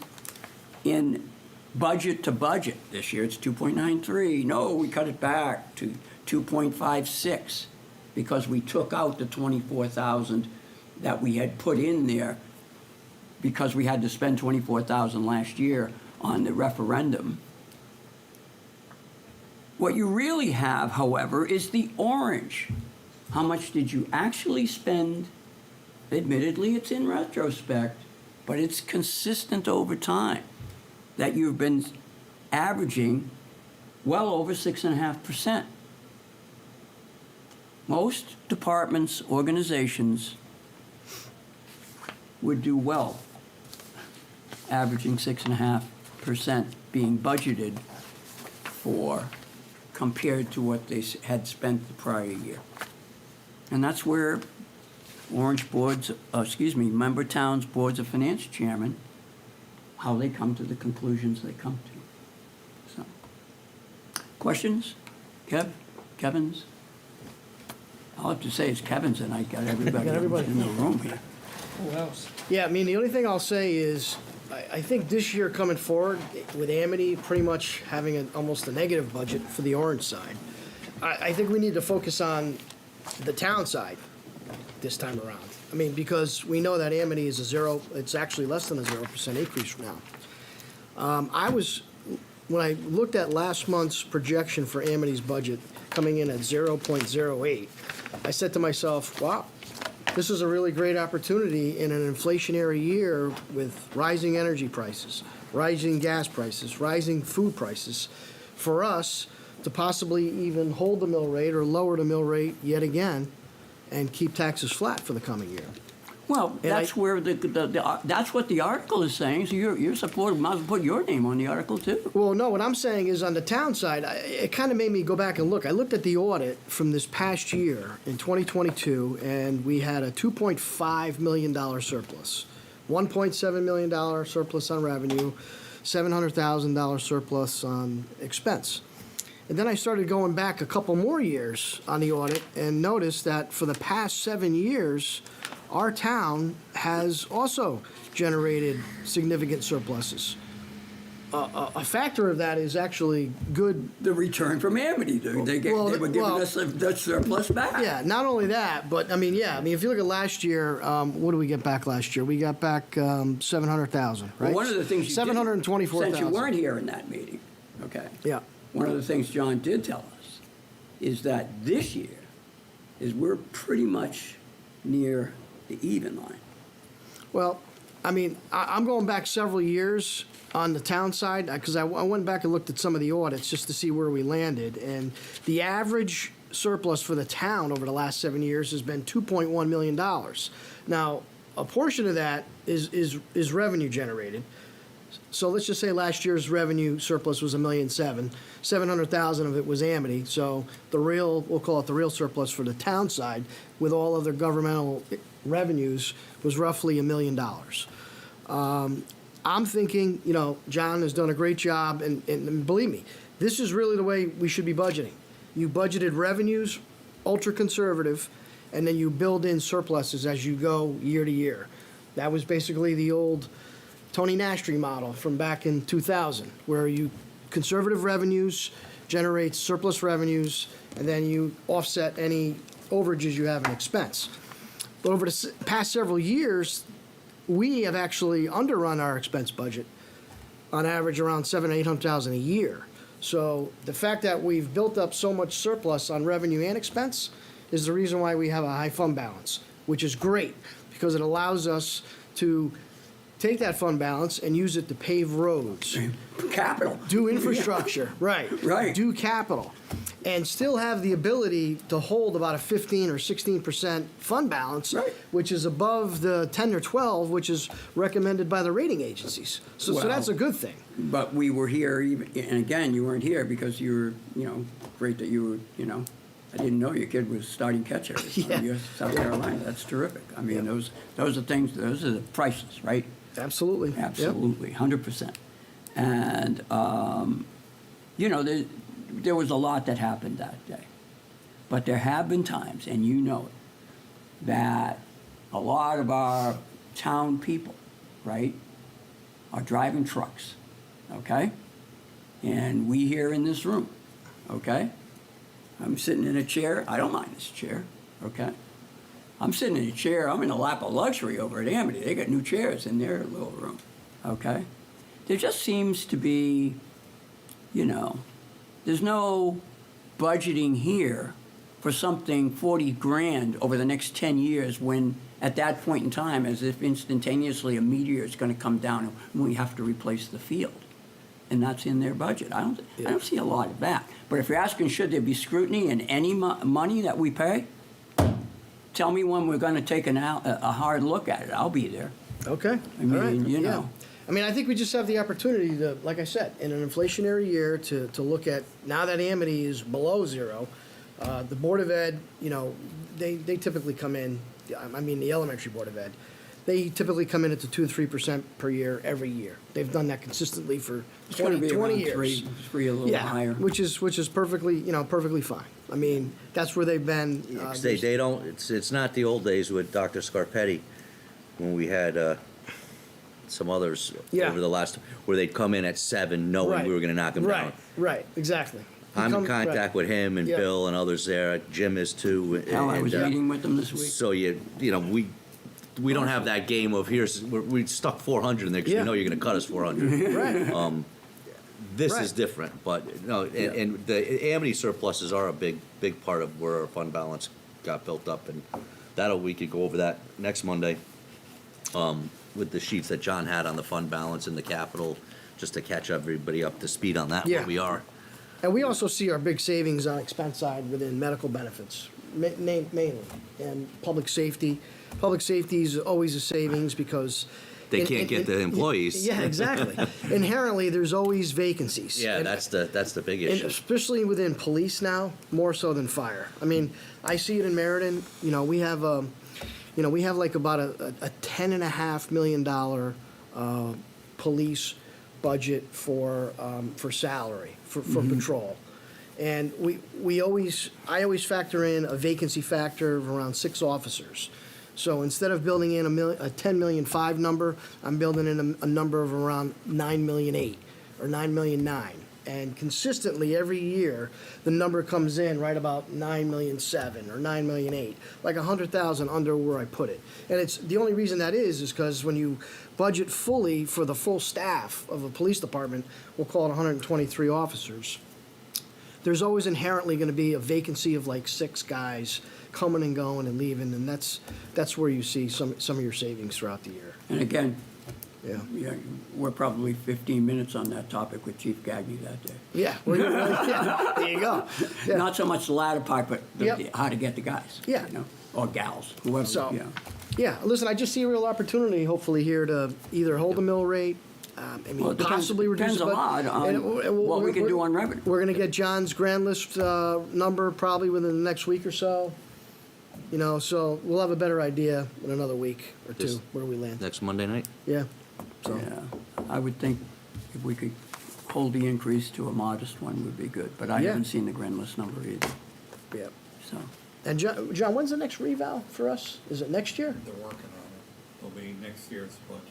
budget to budget, this year it's 2.93, no, we cut it back to 2.56 because we took out the 24,000 that we had put in there because we had to spend 24,000 last year on the referendum. What you really have, however, is the orange. How much did you actually spend? Admittedly, it's in retrospect, but it's consistent over time that you've been averaging well over 6.5%. Most departments, organizations would do well averaging 6.5% being budgeted for compared to what they had spent the prior year. And that's where Orange boards, member towns, boards of finance chairman, how they come to the conclusions they come to. So, questions? Kevin's? All I have to say is Kevin's, and I got everybody, in the room here. Who else? Yeah, I mean, the only thing I'll say is, I think this year coming forward, with Amity pretty much having almost a negative budget for the orange side, I think we need to focus on the town side this time around. I mean, because we know that Amity is it's actually less than a 0% increase now. When I looked at last month's projection for Amity's budget coming in at 0.08, I said to myself, wow, this is a really great opportunity in an inflationary year with rising energy prices, rising gas prices, rising food prices, for us to possibly even hold the mill rate or lower the mill rate yet again and keep taxes flat for the coming year. Well, And that's where that's what the article is saying, so you're supporting, might as well put your name on the article too. Well, no, what I'm saying is on the town side, it kind of made me go back and look. I looked at the audit from this past year in 2022, and we had a $2.5 million surplus, $1.7 million surplus on revenue, $700,000 surplus on expense. And then I started going back a couple more years on the audit and noticed that for the past 7 years, our town has also generated significant surpluses. A factor of that is actually good. The return from Amity, they were giving us the surplus back. Yeah, not only that, but I mean, if you look at last year, what did we get back last year? We got back $700,000, right? Well, one of the things you did, $724,000. since you weren't here in that meeting, okay? Yeah. One of the things John did tell us is that this year we're pretty much near the even line. Well, I mean, I'm going back several years on the town side, because I went back and looked at some of the audits just to see where we landed, and the average surplus for the town over the last 7 years has been $2.1 million. Now, a portion of that is revenue generated. So let's just say last year's revenue surplus was $1.7 million. $700,000 of it was Amity. So we'll call it the real surplus for the town side, with all other governmental revenues, was roughly $1 million. I'm thinking, John has done a great job, and believe me, this is really the way we should be budgeting. You budgeted revenues, ultra conservative, and then you build in surpluses as you go year to year. That was basically the old Tony Nastri model from back in 2000, where you conservative revenues generate surplus revenues, and then you offset any overages you have in expense. But over the past several years, we have actually underrun our expense budget on average around $700,000 to $800,000 a year. So the fact that we've built up so much surplus on revenue and expense is the reason why we have a high fund balance, which is great because it allows us to take that fund balance and use it to pave roads, Capital. do infrastructure, right, Right. do capital, and still have the ability to hold about a 15 or 16% fund balance, Right. which is above the 10 or 12, which is recommended by the rating agencies. So Well, that's a good thing. But we were here, and again, you weren't here because you were, great that you were, I didn't know your kid was starting catcher Yeah. from South Carolina. That's terrific. I mean, those are things, those are the prices, right? Absolutely. Yep. Absolutely, 100%. And, there was a lot that happened that day. But there have been times, and you know it, that a lot of our town people, right, are driving trucks, okay? And we here in this room, okay? I'm sitting in a chair. I don't mind this chair, okay? I'm sitting in a chair. I'm in a lap of luxury over at Amity. They got new chairs in their little room, okay? There just seems to be, there's no budgeting here for something 40 grand over the next 10 years when at that point in time, as if instantaneously a meteor is going to come down and we have to replace the field. And that's in their budget. I don't see a lot of that. But if you're asking should there be scrutiny in any money that we pay, tell me when we're going to take a hard look at it. I'll be there. Okay. I mean, All right. you know. I mean, I think we just have the opportunity to, like I said, in an inflationary year, to look at, now that Amity is below zero, the Board of Ed, they typically come in, the elementary Board of Ed, they typically come in at the 2 to 3% per year every year. They've done that consistently for It's going to be 20 around years. three, a little Yeah, higher. which is perfectly, perfectly fine. I mean, that's where they've been. 'Cause they don't, it's not the old days with Dr. Scarpetti, when we had some others Yeah. over the last, where they'd come in at 7 knowing we were gonna knock them down. Right, exactly. I'm in contact with him and Yeah. Bill and others there. Jim is too. Hell, I was and, meeting with them this week. So we don't have that game of we stuck 400 in there because Yeah. we know you're going to cut us 400. Right. This Right. is different, but and the Amity surpluses are a big part of where our fund balance got built up, and we could go over that next Monday with the sheets that John had on the fund balance and the capital, just to catch everybody up to speed on that, Yeah. where we are. And we also see our big savings on expense side within medical benefits, mainly, and public safety. public safety is always a savings because. They can't get the employees. Yeah, exactly. Inherently, there's always vacancies. Yeah, And- that's the big and issue. especially within police now, more so than fire. I mean, I see it in Meriden. We have like about a $10.5 million police budget for salary for patrol, and I always factor in a vacancy factor of around 6 officers. So instead of building in a 10.5 million number, I'm building in a number of around 9.8 million or 9.9 million. And consistently every year, the number comes in right about 9.7 million or 9.8 million, like 100,000 under where I put it. And it's the only reason that is because when you budget fully for the full staff of a police department, we'll call it 123 officers, there's always inherently going to be a vacancy of like 6 guys coming and going and leaving, and that's where you see some of your savings throughout the year. And again, Yeah. yeah, we're probably 15 minutes on that topic with Chief Gagny that day. Yeah. Yeah, there you go. Yeah. Not so much the latter part, but Yep. how to get the guys. Yeah. Or gals, whoever, So- yeah. Yeah, listen, I just see a real opportunity, hopefully, here to either hold the mill rate, Well, it depends- possibly reduce depends it. a lot on what we can do on revenue. We're going to get John's grand list number probably within the next week or so. So we'll have a better idea in another week or two This- where we land. Next Monday night? Yeah. So, Yeah, I would think if we could hold the increase to a modest one would be good, but I Yeah. haven't seen the grand list number either, yeah. so. And John, when's the next reval for us? Is it next year? They're working on it. It'll be next year's budget.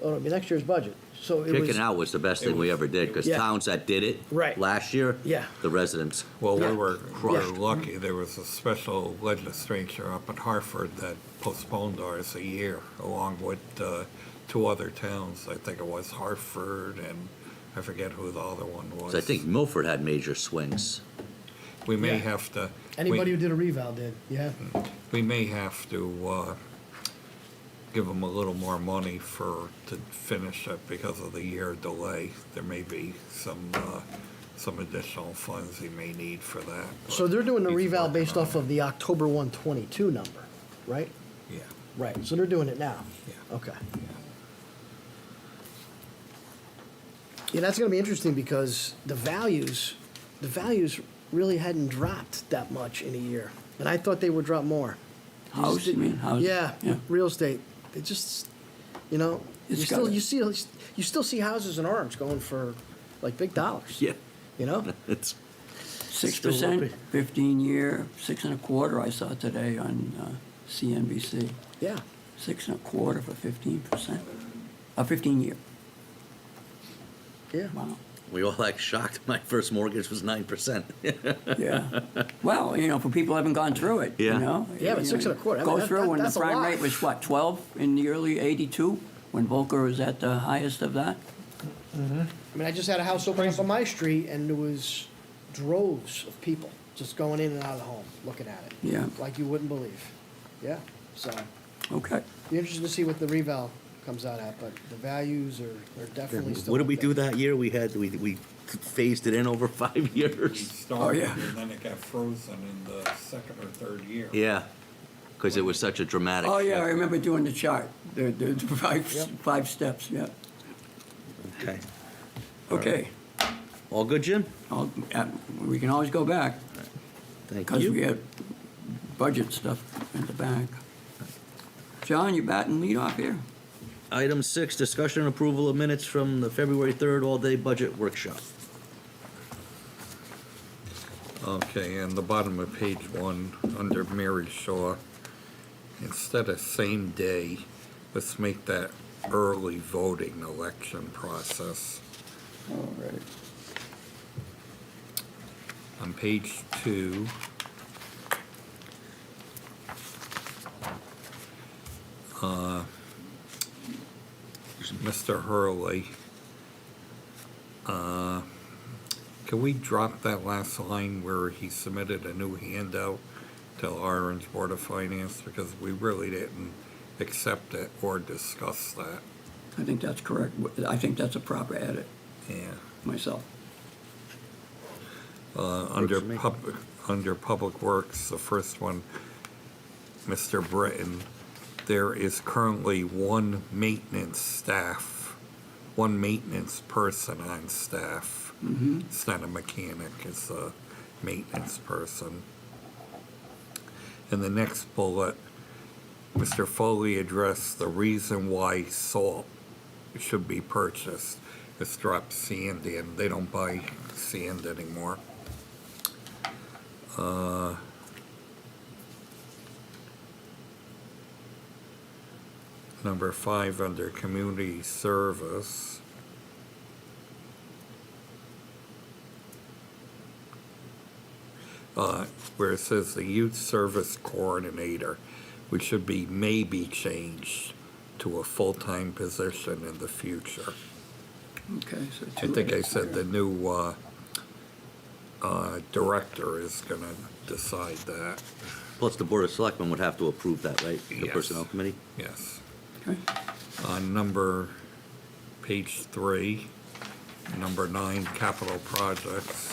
Oh, it'll be next year's budget. So it was. Kicking out was the best thing we ever did, because Yeah. towns that did it Right. last year, Yeah. the residents. Well, Yeah. we were Yeah. lucky. There was a special legislature up in Hartford that postponed ours a year, along with 2 other towns. I think it was Hartford, and I forget who the other one was. 'Cause I think Milford had major swings. We may Yeah. have to. Anybody who did a reval did, yeah. We may have to give them a little more money to finish it because of the year delay. There may be some additional funds he may need for that. So they're doing the He's reval working based on off it. of the October 122 number, right? Yeah, Right, so they're doing it now? yeah. Okay. Yeah, that's gonna be interesting because the values really hadn't dropped that much in a year. And I thought they would drop more. You just House, you didn't- mean, house? Yeah, Yeah. real estate. They just, you It's still, gotta- you still see houses in Orange going for like big dollars. Yeah, You know? it's, 6%, Still 15-year, 6.25 I saw today on CNBC. Yeah. 6.25 for 15%, a 15-year, Yeah. wow. we all like shocked. My first mortgage was 9%. Yeah. Well, for people who haven't gone through it, Yeah. Yeah, but 6.25, I mean, Go that- through that- when the that's a prime lot. rate was what, 12 in the early 82? When Volcker was at the highest of that? I mean, I just had a house open up on my street, and there was droves of people just going in and out of the home, looking at it. Yeah. Like you wouldn't believe. Yeah, so, Okay. be interested to see what the reval comes out at, but the values are definitely still What did up we do there. that year? We phased it in over 5 We years. started, yeah. and then it got frozen in the 2nd or 3rd year. Yeah, because it was such a dramatic Oh, yeah, I shift. remember doing the chart, the Yep. five steps, yeah. Okay. Okay. All good, Jim? We can always go back, Thank because we you. have budget stuff in the back. John, you batting lead off here? Item 6, discussion and approval of minutes from the February 3rd all-day budget workshop. Okay, and the bottom of page 1, under Mary Shaw, instead of same day, let's make that early voting election process. All right. On page 2, Mr. Hurley, can we drop that last line where he submitted a new handout to Orange Board of Finance, because we really didn't accept it or discuss that. I think that's correct. I think that's a proper edit, Yeah. myself. Under for me. public, under Public Works, the first one, Mr. Britton, there is currently one maintenance person on staff. It's not a mechanic, it's a maintenance person. In the next bullet, Mr. Foley addressed the reason why salt should be purchased. It's dropped sand in. They don't buy sand anymore. Number 5 under community service. Where it says the youth service coordinator, which should be maybe changed to a full-time position in the future. Okay, so I two think I edits said there. the new director is gonna decide that, Plus, the Board of Selectmen would have to approve that, right? The Yes. Personnel Committee? yes. Okay. On page 3, number 9, capital projects.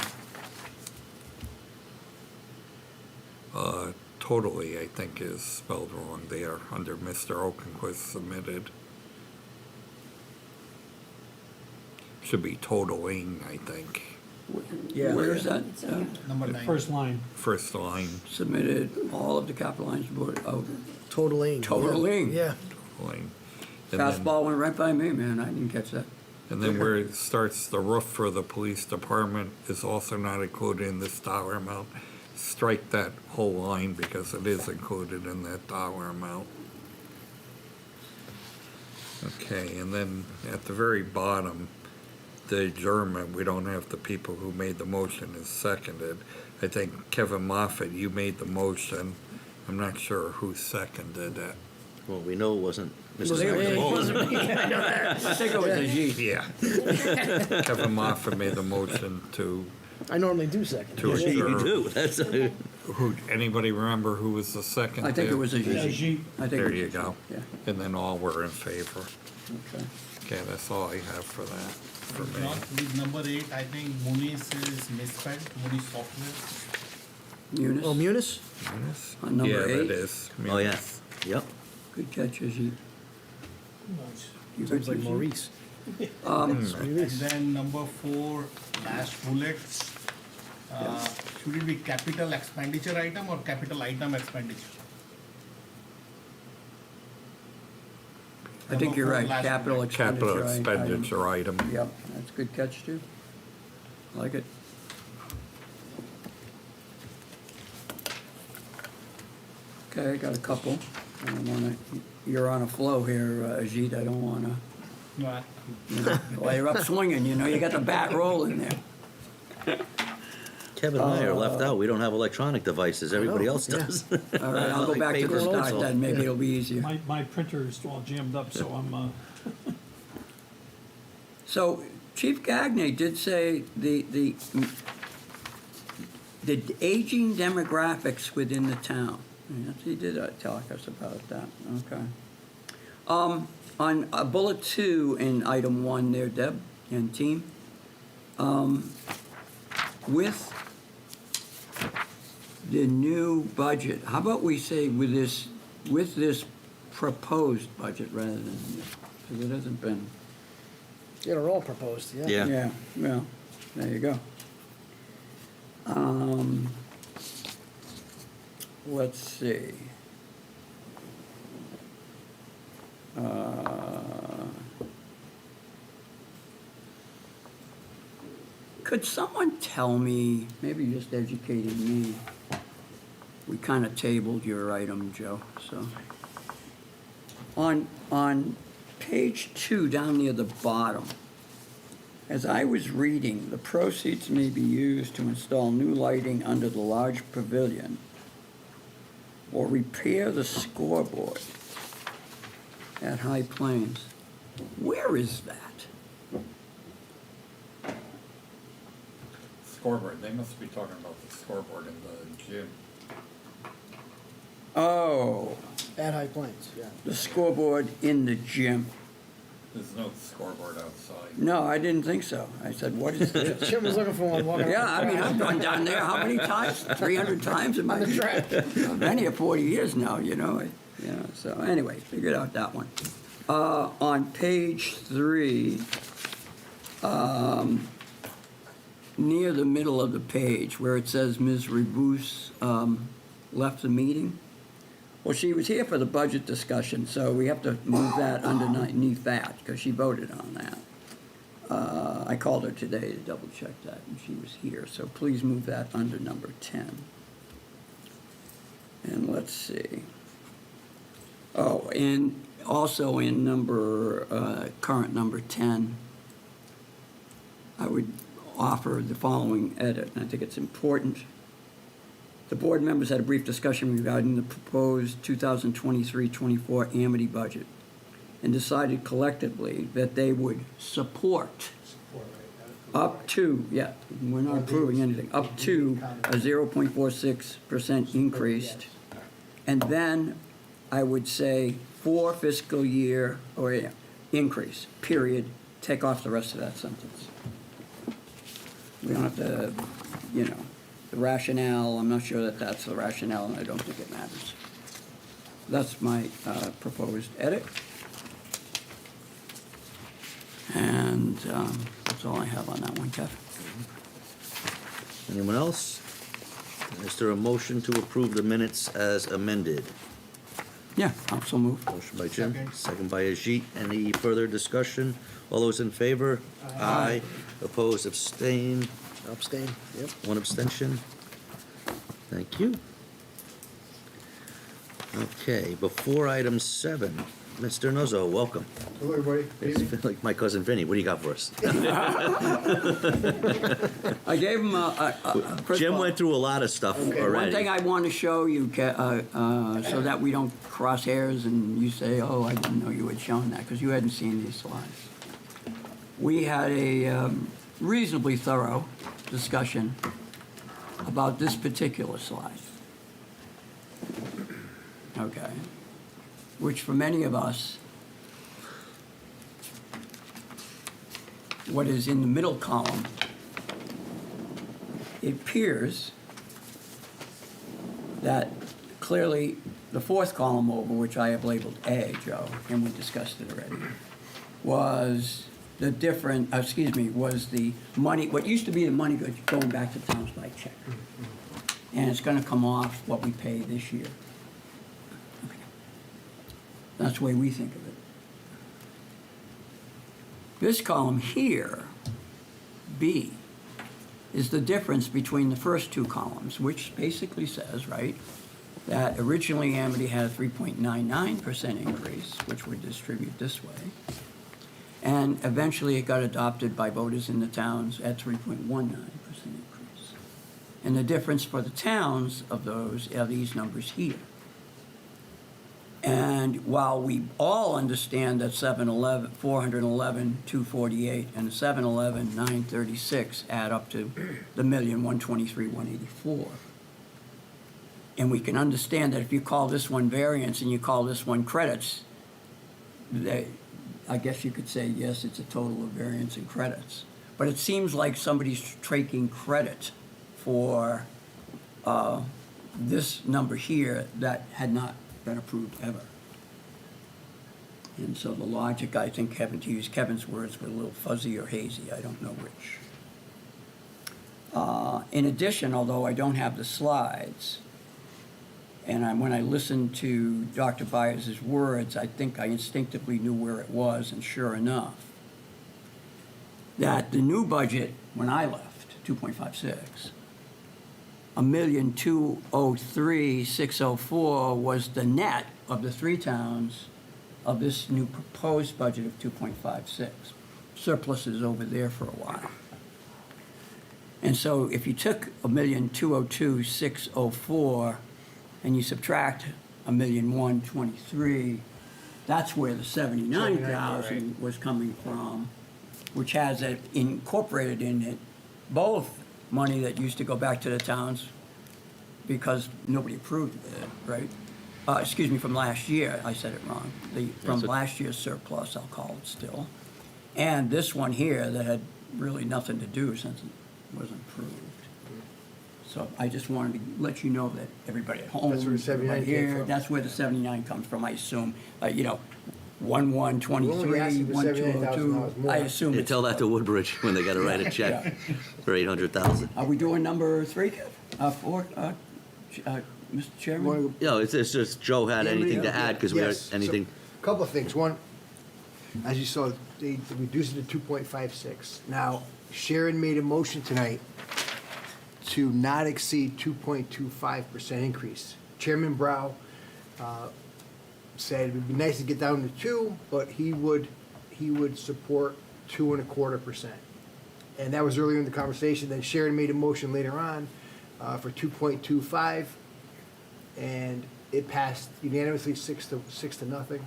Totally, I think, is spelled wrong there, under Mr. Okenquist submitted. Should be totaling, I think, Yeah. Where is that? Number 9. First line. first line, Submitted all of the capital lines board, Totaling. Totaling. Yeah. totaling. And then- fastball went right by me, man, I didn't catch that. And then where it starts, the roof for the police department is also not included in this dollar amount. Strike that whole line because it is included in that dollar amount. Okay, and then at the very bottom, the adjournment, we don't have the people who made the motion is seconded. I think Kevin Moffett, you made the motion. I'm not sure who seconded it. Well, we know it wasn't Mr. Wasn't me. Moffett. I think it was a G. Yeah. Kevin Moffett made the motion to I normally do second. To Yeah, you adjourn. do. That's, Who, anybody remember who was the second? I think it there? was a Yeah, G. G. I think There it was you a G. go. Yeah, And then all were in favor. okay. Okay, that's all I have for that, for me. Not with number 8, I think Muni's is misspelled, Muni software. Munis, Oh, Munis? Munis? On number Yeah, 8? that is. oh, yeah. Munis. Yep. Good catch, Ajit. You Sounds good, like Ajit? Maurice. And Maurice. then number 4, last bullet, should it be capital expenditure item or capital item expenditure? I think you're right, Last capital bullet. expenditure. Capital item. expenditure item. Yep, that's a good catch, too. Like it. Okay, I got a couple. I don't wanna, you're on a flow here, Ajit, I don't wanna, No, well, you're up swinging, you know, you got the bat rolling there. Kevin and I are left out. We don't have electronic devices. Everybody know, else yeah. does. All right, I'll go Like back to paper the and start pencil. then, maybe it'll be easier. My printer is all jammed up, so I'm, So Chief Gagné did say the aging demographics within the town. Yes, he did talk us about that, okay. On bullet 2 in item 1 there, Deb and team, with the new budget, how about we say with this proposed budget rather than, because it hasn't been. Yeah, they're all proposed, yeah. Yeah. Yeah, well, there you go. Let's see. Could someone tell me, maybe you just educated me, we kind of tabled your item, Joe, so. On page 2, down near the bottom, as I was reading, the proceeds may be used to install new lighting under the large pavilion or repair the scoreboard at High Plains. Where is that? Scoreboard, they must be talking about the scoreboard in the gym. Oh, At High Plains, yeah. the scoreboard in the gym. There's no scoreboard outside. No, I didn't think so. I said, what is this? Jim was looking for one walking Yeah, around. I mean, I've gone down there how many times? 300 times in my, I've been here 40 years now, you know. Yeah, so anyway, figured out that one. On page 3, near the middle of the page, where it says Ms. Rebus left the meeting, well, she was here for the budget discussion, so we have to move that underneath that, because she voted on that. I called her today to double check that, and she was here, so please move that under number 10. And let's see. Oh, and also in current number 10, I would offer the following edit, and I think it's important. The board members had a brief discussion regarding the proposed 2023-24 Amity budget and decided collectively that they would support up to, yeah, we're not approving anything, up to a 0.46% increase. And then I would say for fiscal year, or yeah, increase, period, take off the rest of that sentence. We don't have to, the rationale, I'm not sure that that's the rationale, and I don't think it matters. That's my proposed edit. And that's all I have on that one, Kev. Anyone else? Is there a motion to approve the minutes as amended? Yeah, also move. Motion by Jim, Second. second by Ajit. Any further discussion? All those in favor? Aye. Opposed, abstain, Abstain, yep. one abstention. Thank you. Okay, before item 7, Mr. Nuzzo, welcome. Hello, everybody. It's like my cousin Vinny. What do you got for us? I gave him first Jim of all, went through a lot of stuff one already. thing I want to show you, so that we don't cross hairs and you say, oh, I didn't know you had shown that, because you hadn't seen these slides. We had a reasonably thorough discussion about this particular slide. Okay. Which for many of us, what is in the middle column, it appears that clearly the fourth column over, which I have labeled A, Joe, and we discussed it already, was the was the money, what used to be the money going back to towns by check. And it's gonna come off what we pay this year. Okay. That's the way we think of it. This column here, B, is the difference between the first two columns, which basically says, right, that originally Amity had a 3.99% increase, which would distribute this way, and eventually it got adopted by voters in the towns at 3.19% increase. And the difference for the towns of those are these numbers here. And while we all understand that 711, 411, 248, and 711, 936 add up to the 1,123,184, and we can understand that if you call this one variance and you call this one credits, I guess you could say, yes, it's a total of variance and credits. But it seems like somebody's taking credit for this number here that had not been approved ever. And so the logic, I think, Kevin, to use Kevin's words, were a little fuzzy or hazy. I don't know which. In addition, although I don't have the slides, and when I listened to Dr. Byers' words, I think I instinctively knew where it was, and sure enough, that the new budget, when I left, 2.56, 1,203,604 was the net of the three towns of this new proposed budget of 2.56. Surplus is over there for a while. And so if you took 1,202,604 and you subtract 1,123,000, that's where the 79,000 was coming from, which has it incorporated in it both money that used to go back to the towns because nobody approved it, right? From last year, I said it wrong. From last year's surplus, I'll call it still. And this one here that had really nothing to do since it wasn't approved. So I just wanted to let you know that everybody at home, That's where the 79 everybody came here, from. that's where the 79 comes from, I assume. 1/1/23, We're only asking for 1/2/02. $78,000 more. I assume You it's. tell that to Woodbridge when they gotta write a check for 800,000. Are we doing number 3, 4, Mr. Chairman? Wanna go- You know, it's just Joe had anything to add, because we had Yes, so, anything, Couple of things. One, as you saw, they reduced it to 2.56. Now, Sharon made a motion tonight to not exceed 2.25% increase. Chairman Brow said it would be nice to get down to 2, but he would support 2.25%. And that was earlier in the conversation. Then Sharon made a motion later on for 2.25, and it passed unanimously 6-0.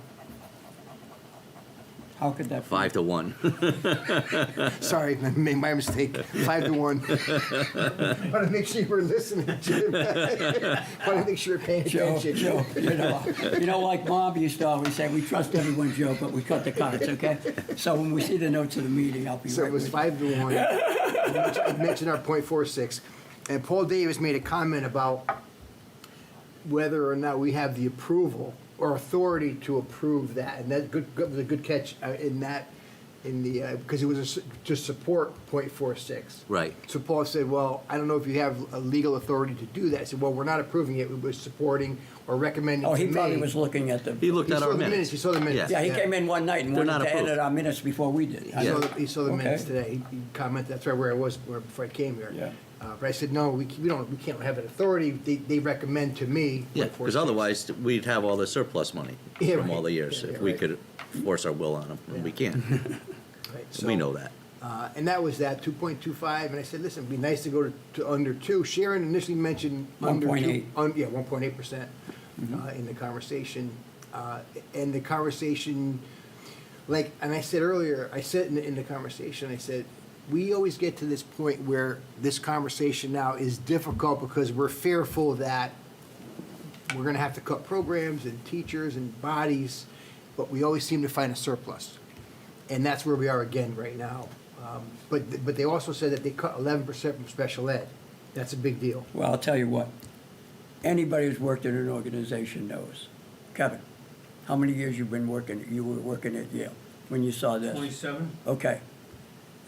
How could that be? 5 to 1. Sorry, I made my mistake. 5-1. Want to make sure you were listening, Jim. Want to make sure you're paying Joe, attention. Joe, like Mom used to always say, we trust everyone, Joe, but we cut the cards, okay? So when we see the notes of the meeting, I'll be So right it was with 5-1. I mentioned our .46, and Paul Davis made a comment about whether or not we have the approval or authority to approve that, and that was a good catch because it was to support .46. Right. So Paul said, well, I don't know if you have a legal authority to do that. I said, well, we're not approving it, we're supporting or recommending you. to Oh, me. he probably was looking at the. He looked He at saw our the minutes, minutes. he saw the minutes. Yeah, he came in one night and They're wanted not to edit approved. our minutes before we did. He saw the minutes Okay. today. He commented, that's right where I was before I came here. Yeah. But I said, no, we can't have that authority. They recommend to me. Yeah, .46. because otherwise, we'd have all the surplus money Yeah, from right. all the years, Yeah, if we right. could force our will on them, and we can't. Right, We so, know that. And that was that, 2.25, and I said, listen, it'd be nice to go to under 2. Sharon initially mentioned under 2. 1.8. Yeah, 1.8% in the conversation. And the conversation, and I said earlier, I said in the conversation, I said, we always get to this point where this conversation now is difficult because we're fearful that we're gonna have to cut programs and teachers and bodies, but we always seem to find a surplus. And that's where we are again right now. But they also said that they cut 11% from special ed. That's a big deal. Well, I'll tell you what, anybody who's worked in an organization knows. Kevin, how many years you were working at Yale when you saw this? 27? Okay.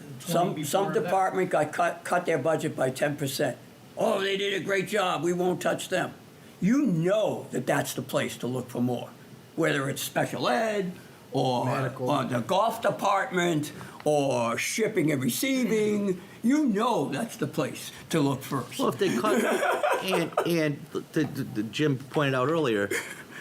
and 20 Some before that. department got cut their budget by 10%. Oh, they did a great job, we won't touch them. You know that that's the place to look for more, whether it's special ed, or Medical. the golf department, or shipping and receiving. You know that's the place to look first. Well, if they cut, and Jim pointed out earlier,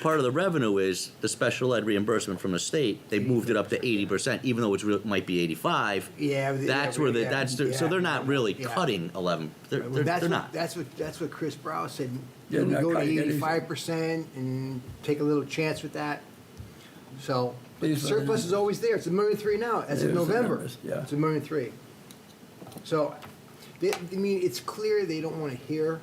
part of the revenue is the special ed reimbursement from the state. They moved it up to 80%, even though it might be 85. Yeah, That's where so they're not really yeah. cutting 11. They're That's not. That's what Chris Brow said. They're We not go to cutting anything. 85% and take a little chance with that. So, but the These are the surplus is always there. It's $1.3 million now, as These are of the November. numbers, yeah. It's $1.3 million. So, it's clear they don't want to hear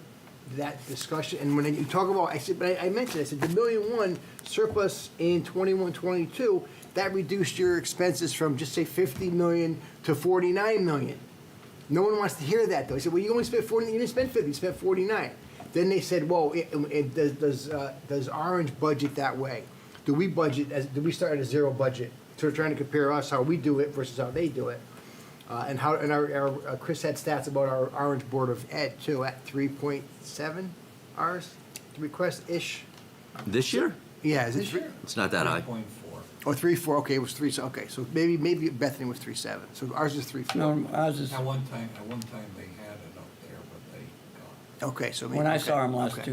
that discussion. And when you talk about, I mentioned, the $1.1 million surplus in 21-22, that reduced your expenses from just say 50 million to 49 million. No one wants to hear that though. He said, well, you only spent 40, you didn't spend 50, you spent 49. Then they said, well, does Orange budget that way? Do we start at a zero budget? So we're trying to compare us, how we do it versus how they do it. And our Chris had stats about our Orange Board of Ed too, at 3.7 ours, request-ish. This year? Yeah, is it? It's not that high. 3.4. Oh, 3.4, okay, it was 3, okay, so maybe Bethany was 3.7, so ours is 3.4. No, ours is, At one time they had it up there, but they, Okay, so maybe. when I okay, saw him last okay.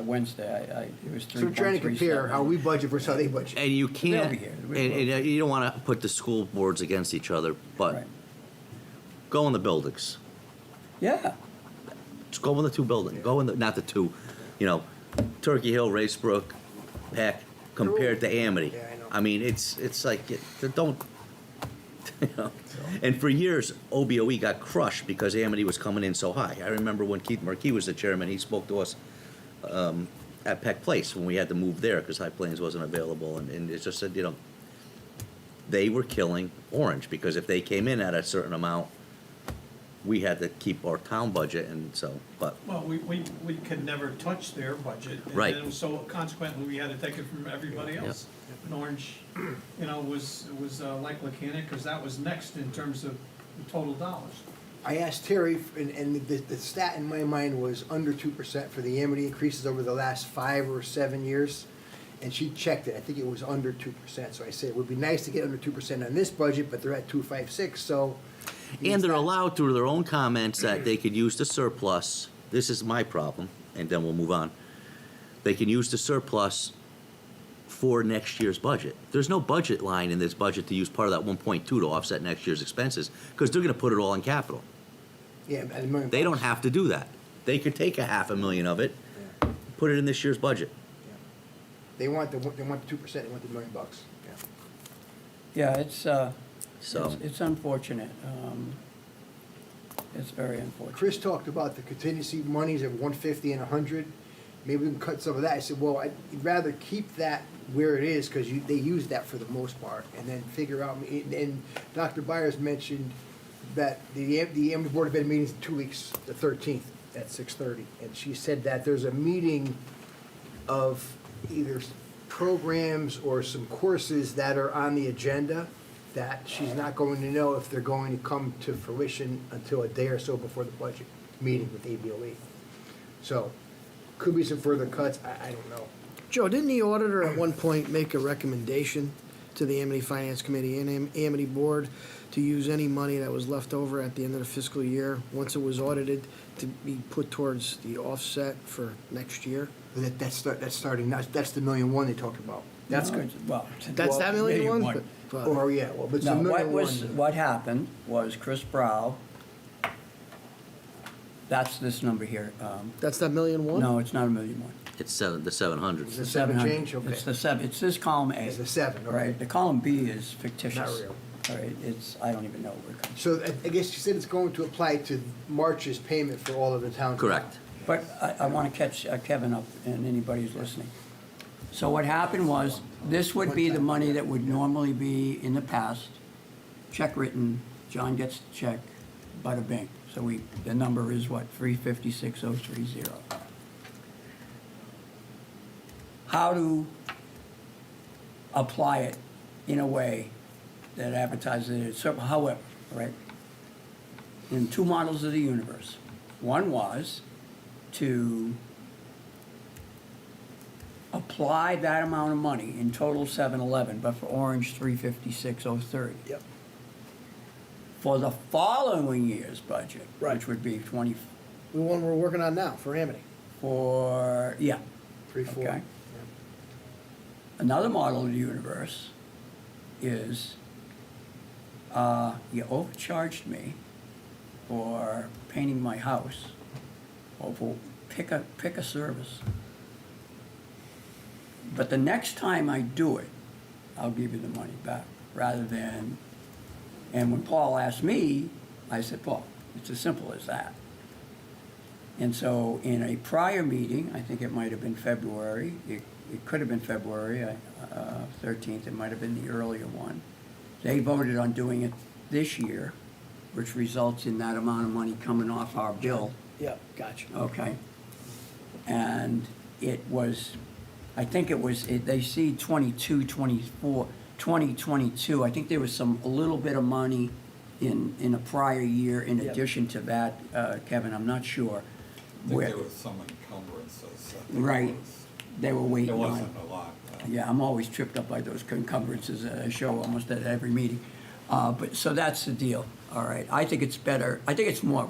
Wednesday, it was 3.37. So we're trying to compare how we budget versus how they budget. And you can't, be here. and you don't want to put the school boards against each other, but Right. go in the buildings. Yeah, Just go in the two buildings. Go in the, not the two, Turkey Hill, Racebrook, Peck, compared to Amity. Yeah, I know. I mean, it's like, don't, And for years, OBOE got crushed because Amity was coming in so high. I remember when Keith Marquis was the chairman, he spoke to us at Peck Place when we had to move there because High Plains wasn't available. And it just said, they were killing Orange because if they came in at a certain amount, we had to keep our town budget, and so, but, Well, we could never touch their budget. Right. And then so consequently, we had to take it from everybody else. And Orange, was like Lacanic, because that was next in terms of the total dollars. I asked Terry, and the stat in my mind was under 2% for the Amity increases over the last 5 or 7 years. And she checked it, I think it was under 2%. So I said, it would be nice to get under 2% on this budget, but they're at 2.56, so. and they're allowed through their own comments that they could use the surplus, this is my problem, and then we'll move on. They can use the surplus for next year's budget. There's no budget line in this budget to use part of that 1.2 to offset next year's expenses, because they're gonna put it all in capital. Yeah, and a million They don't bucks. have to do that. They could take $500,000 of it, put it in this year's budget. They want the 2%, they want the $1 million. Yeah, it's, So, it's unfortunate. It's very unfortunate. Chris talked about the contingency monies of 150 and 100. Maybe we can cut some of that. I said, well, I'd rather keep that where it is, because they use that for the most part, and then figure out, and Dr. Byers mentioned that the Amity Board of Ed meeting's in 2 weeks, the 13th at 6:30. And she said that there's a meeting of either programs or some courses that are on the agenda that she's not going to know if they're going to come to fruition until a day or so before the budget meeting with ABOE. So, could be some further cuts, I don't know. Joe, didn't the auditor at one point make a recommendation to the Amity Finance Committee and Amity Board to use any money that was left over at the end of the fiscal year, once it was audited, to be put towards the offset for next year? That's starting, that's the $1.1 million they talked about. That's good, well. That's that million one? Or, yeah, well, but it's a No, $1.1 million. what happened was Chris Brow, that's this number here. That's that million one? No, it's not $1.1 million. it's the 700. Is it 7 change? Okay. It's the seven, it's this column A. It's the 7, okay. Right, the column B is fictitious. Not real. All right, I don't even know where it comes. So I guess you said it's going to apply to March's payment for all of the towns. Correct. But I want to catch Kevin up and anybody who's listening. So what happened was, this would be the money that would normally be in the past, check written, John gets the check, bada bing. So the number is what, 356,030. How to apply it in a way that advertises it, so, however, right? In two models of the universe. One was to apply that amount of money in total 711, but for Orange 356,030. Yep. For the following year's budget, Right. which would be 20 The one we're working on now for Amity. for, yeah. 3, 4. Okay. Another model of the universe is, you overcharged me for painting my house, or for pick a service. But the next time I do it, I'll give you the money back, rather than, and when Paul asked me, I said, Paul, it's as simple as that. And so in a prior meeting, I think it might have been February, it could have been February 13th, it might have been the earlier one. They voted on doing it this year, which results in that amount of money coming off our bill, Yep, gotcha. okay? And it was, I think it was, they see 22, 24, 2022, I think there was a little bit of money in a prior year in Yep. addition to that, Kevin, I'm not sure. I think Where- there was some encumbrances. I think Right. it was- They were There waiting on. wasn't a lot. Yeah, I'm always tripped up by those encumbrances that I show almost at every meeting. But, so that's the deal, all right? I think it's better, I think it's more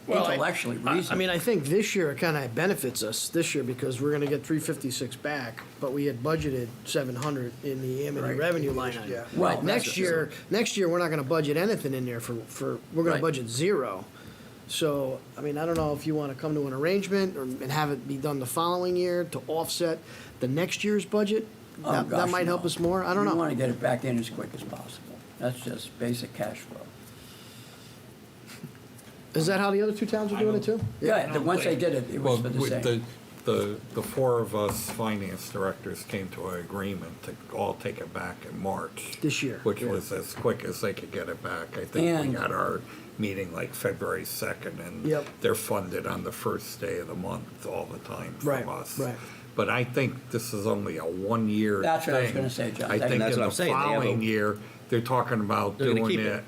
intellectually reasonable. I mean, I think this year it kind of benefits us this year because we're gonna get 356 back, but we had budgeted 700 in the Amity Right. revenue line item. Yeah. Well, Right, next year, we're not gonna budget anything in there we're gonna Right. budget zero. So, I mean, I don't know if you wanna come to an arrangement and have it be done the following year to offset the next year's budget. Oh, That gosh, might help no. us more, I don't We know. want to get it back in as quick as possible. That's just basic cash flow. Is that how the other two towns are doing it too? Yeah, once they did it, it was for the Well, same. the four of us finance directors came to an agreement to all take it back in March. This year, Which yeah. was as quick as they could get it back. I think we And- got our meeting like February 2nd, and Yep. they're funded on the first day of the month all the time Right, from us. right. But I think this is only a 1-year thing. That's what I was gonna say, John. I think That's in what I'm the saying. They have a- following year, they're talking about They're gonna doing keep it. it.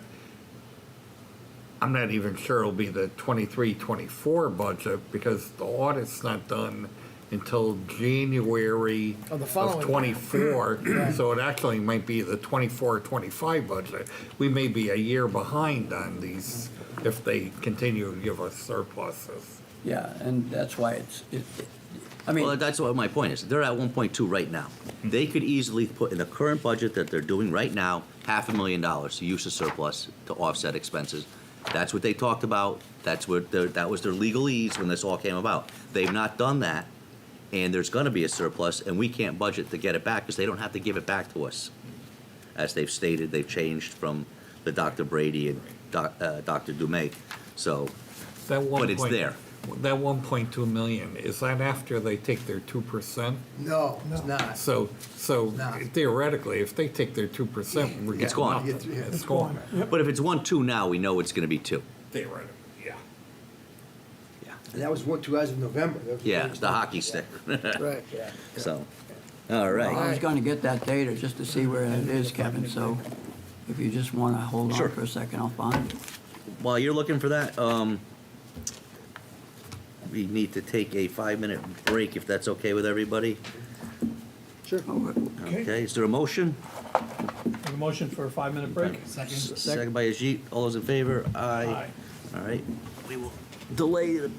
I'm not even sure it'll be the 23-24 budget, because the audit's not done until January Of the of following. 24. So it actually might be the 24-25 budget. We may be a year behind on these if they continue to give us surpluses. Yeah, and that's why I mean. Well, that's what my point is. They're at 1.2 right now. They could easily put in the current budget that they're doing right now, $500,000 to use the surplus to offset expenses. That's what they talked about. That was their legalese when this all came about. They've not done that, and there's going to be a surplus, and we can't budget to get it back because they don't have to give it back to us. As they've stated, they've changed from the Dr. Brady and Dr. Dumais. So, That one but it's point- there. That 1.2 million, is that after they take their 2%? No, it's not. So No. theoretically, if they take their 2%, we're getting It's gone. nothing. It's gone. But if it's 1.2 now, we know it's going to be 2. Theoretically, yeah. Yeah. And that was what, 2 as of November. That was Yeah, first. the hockey stick. Right. So, all right. I was gonna get that data just to see where it is, Kevin, so if you just wanna hold Sure. on for a second, I'll find it. While you're looking for that, we need to take a 5-minute break if that's okay with everybody. Sure. Okay, is there a motion? Have a motion for a 5-minute break? Second. Second by Ajit. All those in favor? Aye. Aye. All right. We will delay the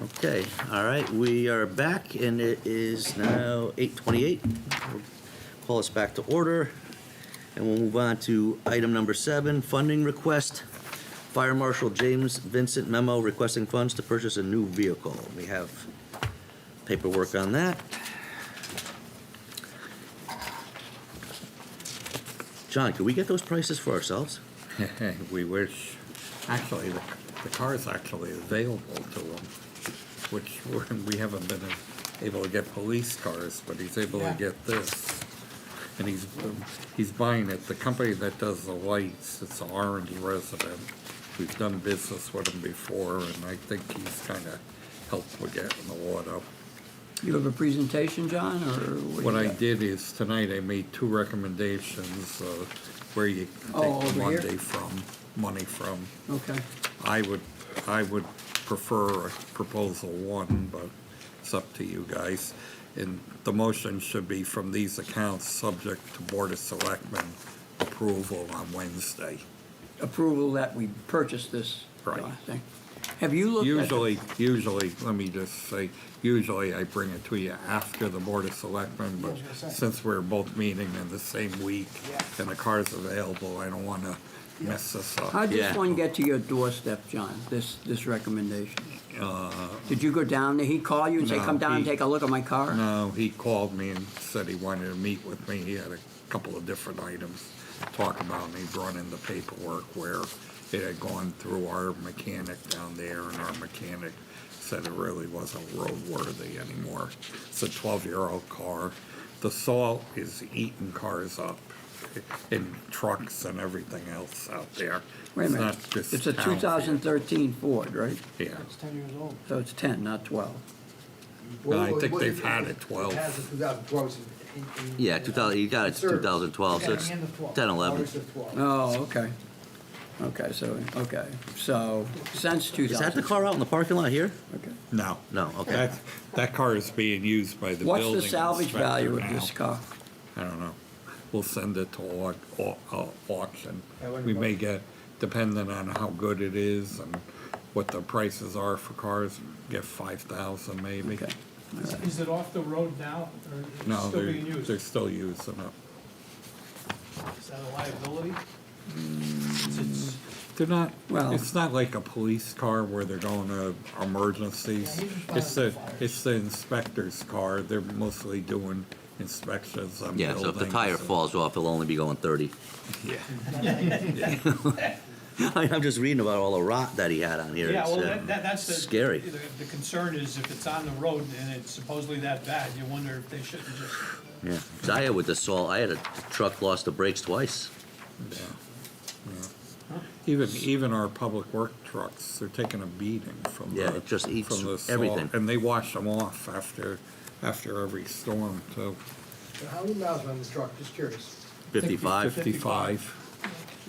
Okay, all right, we are back, and it is now 8:28. We'll call us back to order, and we'll move on to item number 7, funding request. Fire Marshal James Vincent memo requesting funds to purchase a new vehicle. We have paperwork on that. John, could we get those prices for ourselves? We wish. Actually, the car is actually available to him, which we haven't been able to get police cars, but he's able to get this. And he's buying it. The company that does the lights, it's an Orange resident. We've done business with him before, and I think he's kind of helped with getting the auto. You have a presentation, John, or What do I you got? did is tonight I made 2 recommendations where you can Oh, take the over here? money from. Okay. I would prefer proposal 1, but it's up to you guys. And the motion should be from these accounts, subject to Board of Selectmen approval on Wednesday. Approval that we purchased this Right. thing. Have you looked at? Usually, let me just say, usually I bring it to you after the Board of Selectmen, but since we're both meeting in the same week and the car's available, I don't wanna mess this up. How'd this Yeah. one get to your doorstep, John, this recommendation? Did you go down there? He'd call you and say, No, come down and he- take a look at my car? No, he called me and said he wanted to meet with me. He had a couple of different items to talk about, and he brought in the paperwork where it had gone through our mechanic down there, and our mechanic said it really wasn't roadworthy anymore. It's a 12-year-old car. The salt is eating cars up in trucks and everything else out there. Wait a It's minute. not just It's a town 2013 Ford, right? vehicles. Yeah. It's 10 years old. So it's 10, not 12. No, I Well, think well, they've had it 12. It has a 2012. It's in- Yeah, 2000, you got it, service. 2012, so Yeah, it's the end of 12. 10, 11. August of 12. Oh, okay. So since 2000. Is that the car out in the parking lot here? Okay. No. No, okay. That car is being used by the What's building the salvage inspector value of now. this car? I don't know. We'll send it to auction. I wouldn't We know. may get, depending on how good it is and what the prices are for cars, get 5,000 maybe. Okay. All right. Is it off the road now, or is it No, still being used? they're still using it. Is that a liability? It's- They're not, Well- it's not like a police car where they're going to emergencies. Yeah, he was It's buying the, fires. it's the inspector's car. They're mostly doing inspections on Yeah, buildings. so if the tire falls off, it'll only be going 30. Yeah. I'm just reading about all the rot that he had on here. Yeah, It's, well, that's the. scary. The concern is if it's on the road and it's supposedly that bad, you wonder if they shouldn't just, Yeah, 'cause I had with the salt, I had a truck lost the brakes twice. Yeah. Even our public work trucks, they're taking a beating from the. Yeah, it just eats from the salt, everything. And they wash them off after every storm too. So how many miles on this truck? Just curious. 55. 55.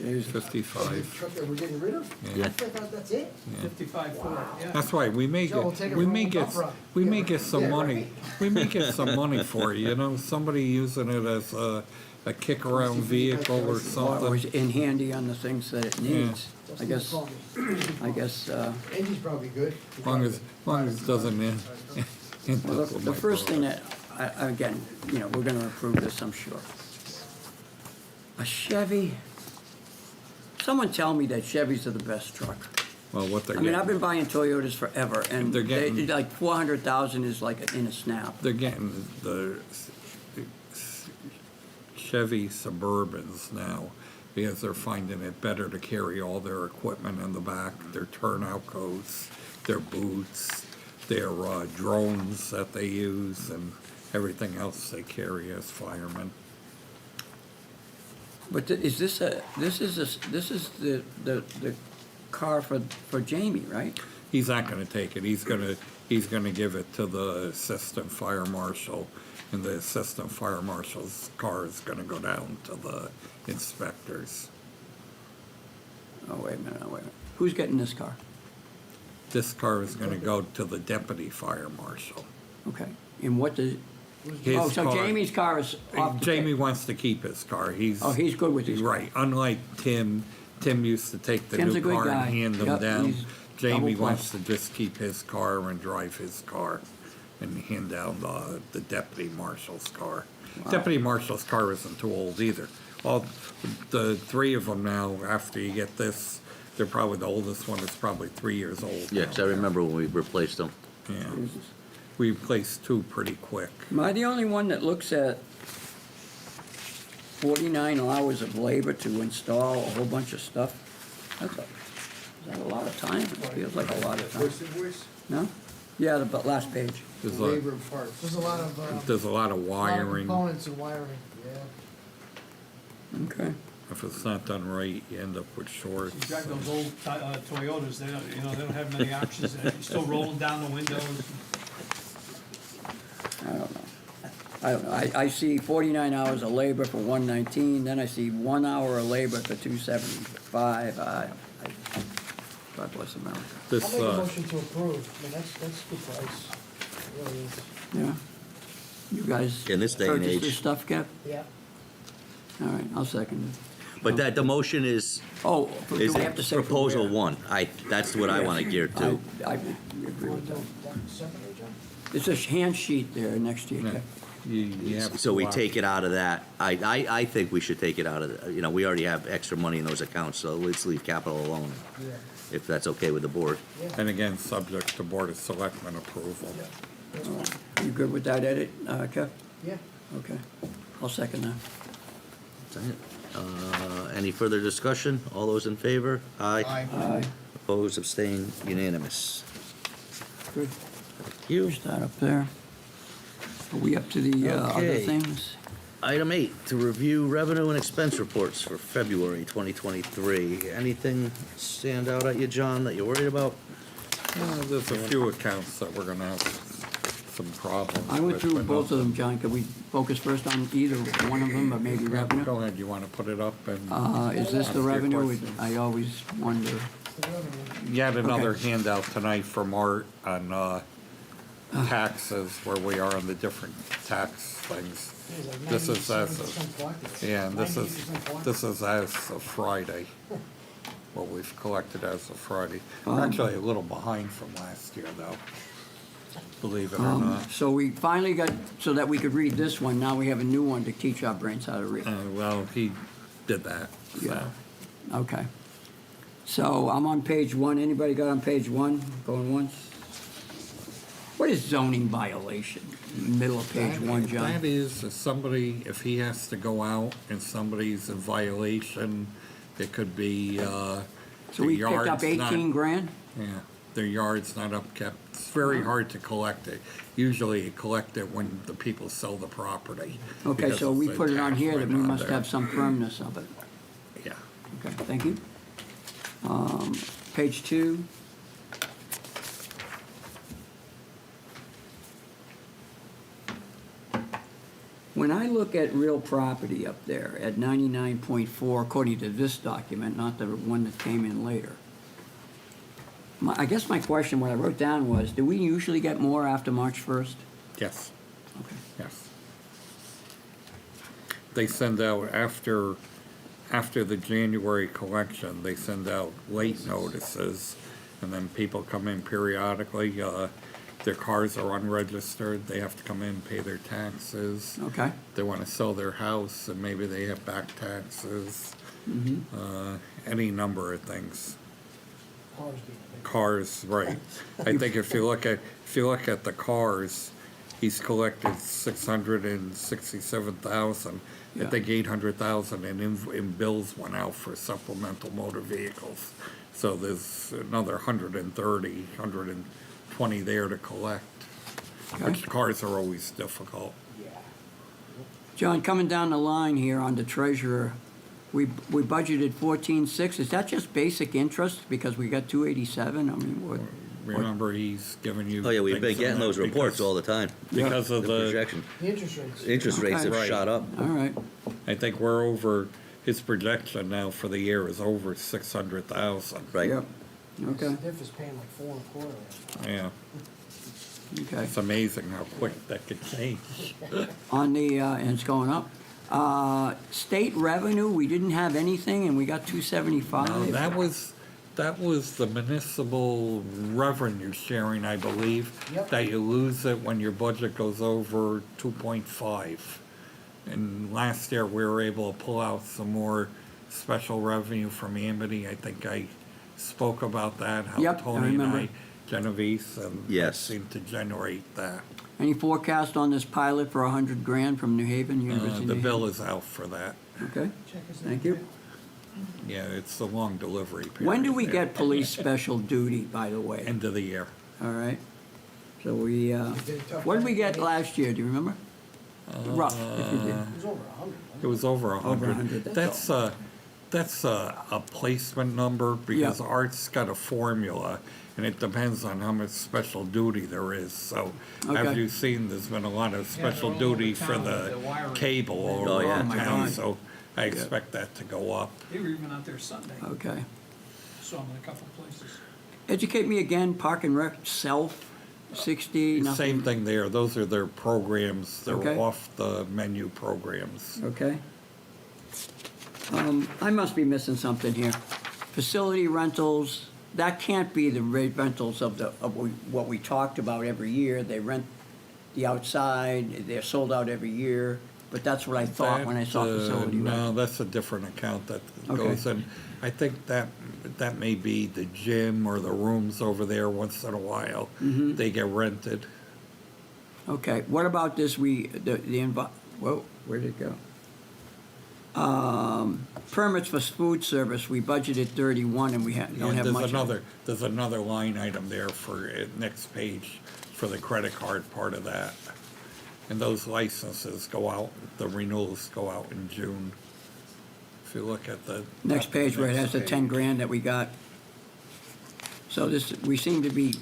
Jeez. 55. Truck that we're getting rid of? Yeah. I thought that's it. 55 Ford, yeah. That's right, we may Joe, we'll get, take it we for may a get, rough ride. we Yeah, may right. get some Yeah, money, right. we may get some money for it, you know, somebody using it as a kick-around vehicle or Or something. is in handy on the things that it needs. I guess, Call me. I guess, Engine's probably good. As long as it doesn't end. well, the first thing that, again, you know, we're gonna approve this, I'm sure. A Chevy, someone tell me that Chevys are the best truck. Well, what they're I mean, I've been getting, buying Toyotas forever, and They're they, getting- like 400,000 is like in a snap. they're getting the Chevy Suburbans now, because they're finding it better to carry all their equipment in the back, their turnout coats, their boots, their drones that they use, and everything else they carry as firemen. But is this the car for Jamie, right? He's not gonna take it, he's gonna give it to the assistant fire marshal, and the assistant fire marshal's car is gonna go down to the inspectors. Oh, wait a minute, Who's getting this car? This car is gonna go to the deputy fire marshal. Okay, and what does, His oh, so car- Jamie's car is off the. Jamie wants to keep his car, he's. Oh, he's good with his car. Right, unlike Tim used to take the Tim's a new good car guy. and hand them Yep, down. he's- Jamie Double wants plus. to just keep his car and drive his car and hand down the deputy marshal's car. Deputy marshal's car isn't too old either. All, the three of them now, after you get this, they're probably, the oldest one is probably 3 years old. Yeah, 'cause I now. remember when we replaced them. Yeah. We replaced two pretty quick. Am I the only one that looks at 49 hours of labor to install a whole bunch of stuff? Is that a lot of time? It feels like a lot of time. First invoice, No? Yeah, the last page. There's labor a, and parts. There's a lot of wiring. components and wiring, yeah. Okay. If it's not done right, you end up with shorts. You drive those old Toyotas, they don't, you know, they don't have many options, you're still rolling down the windows. I don't know. I see 49 hours of labor for 119, then I see 1 hour of labor for 275. God bless America. This, I'll make a motion to approve, I mean, that's a good price, it really is. Yeah. You guys In this day and purchase age. this stuff, Kev? Yeah. All right, I'll second it. But that, the motion is, Oh, do is we have to say for proposal where? one. That's what I want to gear to. I agree with that. Separately, John? It's a hand sheet there next to you, yeah, Kev. you have. So we to, take it out of that. I think we should take it out of, you know, we already have extra money in those accounts, so let's leave capital alone, Yeah. if that's okay with the board. And again, subject to Board of Selectmen approval. That's fine. You good with that edit, Kev? Yeah. Okay, I'll second that. Any further discussion? All those in favor? Aye. Aye, Opposed, abstained, unanimous. good. Thank you. Push that up there. Are we up to the other Okay. things? Item 8, to review revenue and expense reports for February 2023. Anything stand out at you, John, that you're worried about? There's a few accounts that we're gonna have some problems I went with, through but both of nothing- them, John. Could we focus first on either one of them, or maybe revenue? Go ahead, you wanna put it up and? Is this the Ask your revenue? questions. I always wonder. You had another Okay. handout tonight from Art on taxes, where we are on the different tax things. This is as of, yeah, and this is as of Friday, what we've collected as of Friday. We're actually a little behind from last year, though, believe it or not. So we finally got, so that we could read this one, now we have a new one to teach our brains how to read. Well, he did that, so. Yeah. Okay. So I'm on page 1. Anybody got on page 1? Going once? What is zoning violation? Middle of page 1, John. That is, if somebody, if he has to go out and somebody's in violation, it could be, So the we picked up yard's not- 18 grand? Yeah, their yard's not upkept. It's very hard to collect it. Usually you collect it when the people sell the property. Okay, because so it's we a put it on tax here that rate we on must there. have some firmness of it. Yeah. Okay, thank you. Page 2. When I look at real property up there at 99.4, according to this document, not the one that came in later, I guess my question, what I wrote down was, do we usually get more after March 1st? Yes, Okay. yes. They send out after the January collection, they send out late notices, and then people come in periodically. Their cars are unregistered, they have to come in, pay their taxes. Okay, They want to sell their house, and maybe they have back taxes. Any number of things. Cars, right. I think if you look at the cars, he's collected 667,000. I Yeah. think 800,000 in bills went out for supplemental motor vehicles. So there's another 120 there to collect, which okay. cars are always difficult. John, coming down the line here on the treasurer, we budgeted 14.6, is that just basic interest because we got 287? I mean, what? Remember, he's giving you. Oh, yeah, we've been things in getting there those reports because- all the time. Because of The the, projection. The interest rates. Interest rates have Right. shot up. All right, I think we're over, his projection now for the year is over 600,000. Right. yep, okay, Diff is paying like 4.25. Yeah, okay. it's amazing how quick that could change. On the, and it's going up. State revenue, we didn't have anything and we got 275. Now, That was the municipal revenue sharing, I believe. Yep. That you lose it when your budget goes over 2.5. And last year, we were able to pull out some more special revenue from Amity. I think I spoke about that, how Yep, I Tony and remember. I, Genevieve, and that Yes. seemed to generate that. Any forecast on this pilot for 100 grand from New Haven, University of The New bill Haven? is out for that. Okay, thank you. Yeah, it's the long delivery period. When do we there. get police special duty, by the way? End of the year. All right. So we, what did we get last year, do you remember? Rough, if you did. It was over 100. It was over 100. Over 100, That's a placement number because Yeah. Art's got a formula and it depends on how much special duty there is. So Okay. as you've seen, there's been a lot of special they're all over duty for town, the the wiring. cable all Oh, yeah. around Oh, my town. God. So I expect that to go up. They were even out there Sunday, Okay. saw them in a couple places. Educate me again, Park and Rec self, 60, nothing? Same thing there. Those are their programs. They're Okay. off the menu programs. Okay. I must be missing something here. Facility rentals, that can't be the rentals of what we talked about every year. They rent the outside, they're sold out every year, but that's what I thought when I saw That, facility No, rentals. that's a different account that Okay. goes in. I think that may be the gym or the rooms over there once in a while. Mm-hmm. They get rented. Okay, what about this, whoa, where'd it go? Permits for food service, we budgeted 31 and we don't And have much. there's another line item there for, next page, for the credit card part of that. And those licenses go out, the renewals go out in June. If you look at the. Next page where it has the next 10 page. grand that we got. So this, we seem to be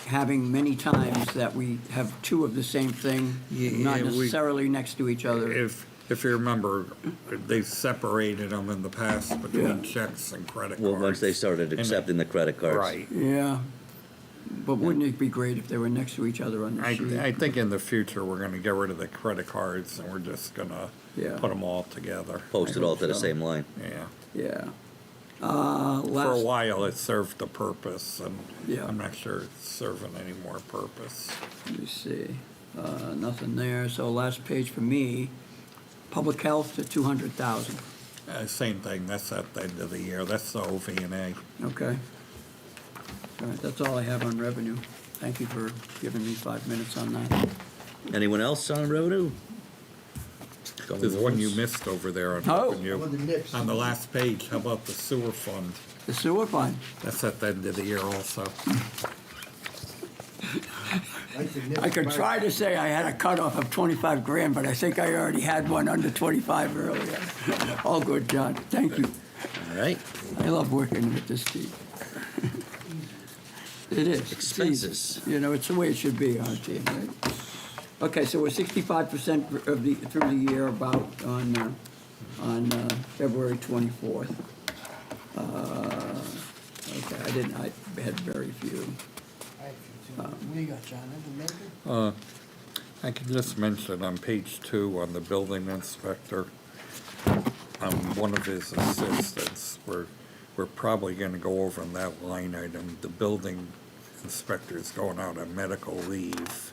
having many times that we have two of the same thing, not Yeah, we- necessarily next to each other. If you remember, they separated them in the past between Yeah. checks and credit Well, cards. once they started And- accepting the credit cards. Right. Yeah, but wouldn't it be great if they were next to each other on the sheet? I think in the future, we're gonna get rid of the credit cards and we're just gonna Yeah. put them all together. Post it all to the same line. Yeah. Yeah. For a Last, while, it served a purpose and Yeah. I'm not sure it's serving any more purpose. let me see, nothing there. So last page for me, public health to 200,000. Same thing, that's at the end of the year. That's the OV&A. Okay. All right, that's all I have on revenue. Thank you for giving me 5 minutes on that. Anyone else on revenue? There's one you missed over there on Oh. revenue. One of the nips. On the last page, how about the sewer fund? The sewer fund. That's at the end of the year also. Like the nips I could by- try to say I had a cutoff of 25 grand, but I think I already had one under 25 earlier. All good, John. Thank you. All right. I love working with this team. It is. It's easy. Expenses. You know, it's the way it should be on a team, right? Okay, so we're 65% of the, through the year about on February 24th. Okay, I had very few. I have a few, too. What do you got, John? Anything major? I can just mention on page 2 on the building inspector, one of his assistants, we're probably gonna go over on that line item. The building inspector is going out on medical leave,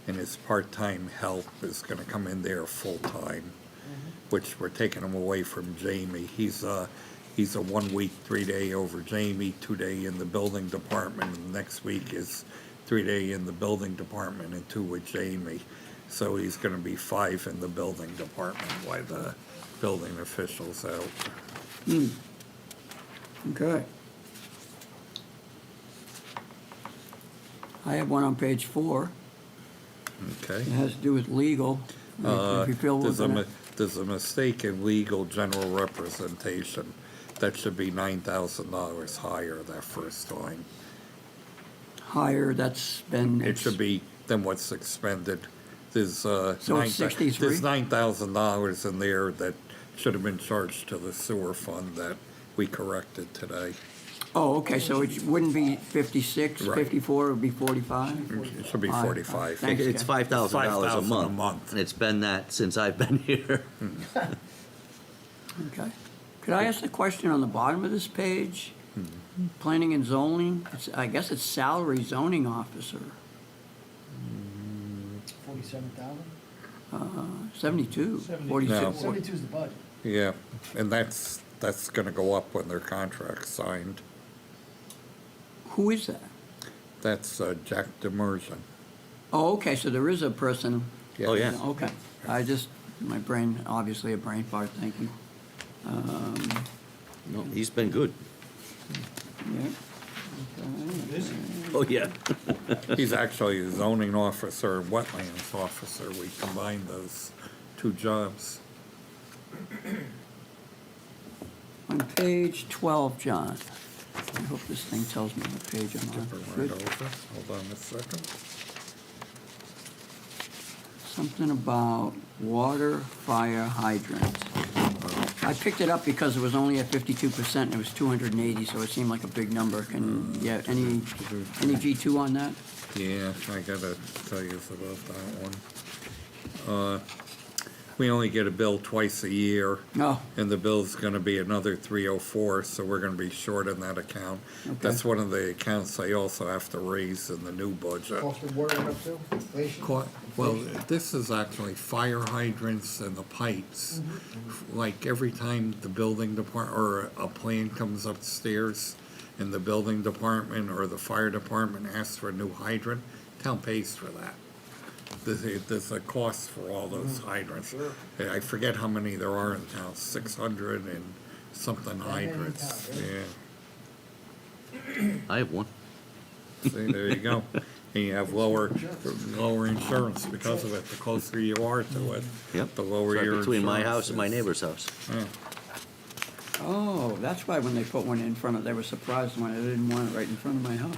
and his part-time help is gonna come in there full-time, which we're taking him away from Jamie. He's a 1 week, 3-day over Jamie, 2-day in the building department, and next week is 3-day in the building department and 2 with Jamie. So he's gonna be 5 in the building department while the building official's out. Okay. I have one on page 4. Okay? It has to do with legal. If you feel we're gonna, There's a mistake in legal general representation. That should be $9,000 higher, that first line. higher, that's been. It should be than what's expended. There's, So it's 63? There's $9,000 in there that should have been charged to the sewer fund that we corrected today. Oh, okay, so it wouldn't be 56, Right. 54, it would be 45? It should be All right, 45. thanks. It's $5,000 a $5,000 a month. month. And it's been that since I've been here. Okay. Could I ask a question on the bottom of this page? Planning and zoning, I guess it's salary zoning officer, 47,000? 72, 72. 46. No. 72 is the budget. Yeah, and that's gonna go up when their contract's signed. Who is that? That's Jack Demersion. Oh, okay, so there is a person. Oh, yeah. Okay, my brain, obviously a brain fart, thank you. No, he's been good. Yeah. Busy. Oh, yeah. He's actually a zoning officer and wetlands officer. We combined those two jobs. On page 12, John. I hope this thing tells me what page I'm on. Skip it right Good. over. Hold on a second. Something about water, fire hydrants. I picked it up because it was only at 52% and it was 280, so it seemed like a big number. Can, yeah, any G2 on that? Yeah, I gotta tell you about that one. We only get a bill twice a year. No. And the bill's gonna be another 304, so we're gonna be short in that account. That's one of the accounts I also have to raise in the new budget. Cost of water went up too, inflation? Well, this is actually fire hydrants and the pipes. Like every time the building department, or a plan comes upstairs and the building department or the fire department asks for a new hydrant, town pays for that. There's a cost for all those hydrants. I forget how many there are in town, 600 and something hydrants, yeah. I have one. See, there you go. And you have lower insurance because of it. The closer you are to it, Yep. the lower It's your right between my insurance house and my is. neighbor's house. Yeah. Oh, that's why when they put one in front of, they were surprised when I didn't want it right in front of my house.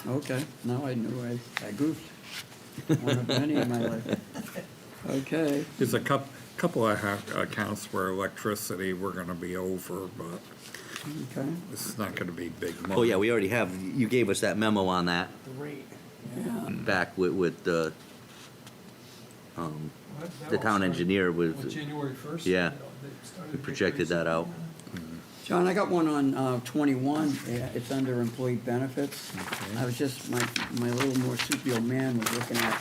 Okay, now I knew I goofed. One of many in my life. Okay, There's a couple of accounts where electricity, we're gonna be over, but okay. this is not gonna be big money. Oh, yeah, we already have, you gave us that memo on that The rate. Yeah, back with the, the town engineer With with, January 1st. Yeah. they started we to projected that out. John, I got one on 21, yeah, it's under employee benefits. I was just, my little marsupial man was looking at,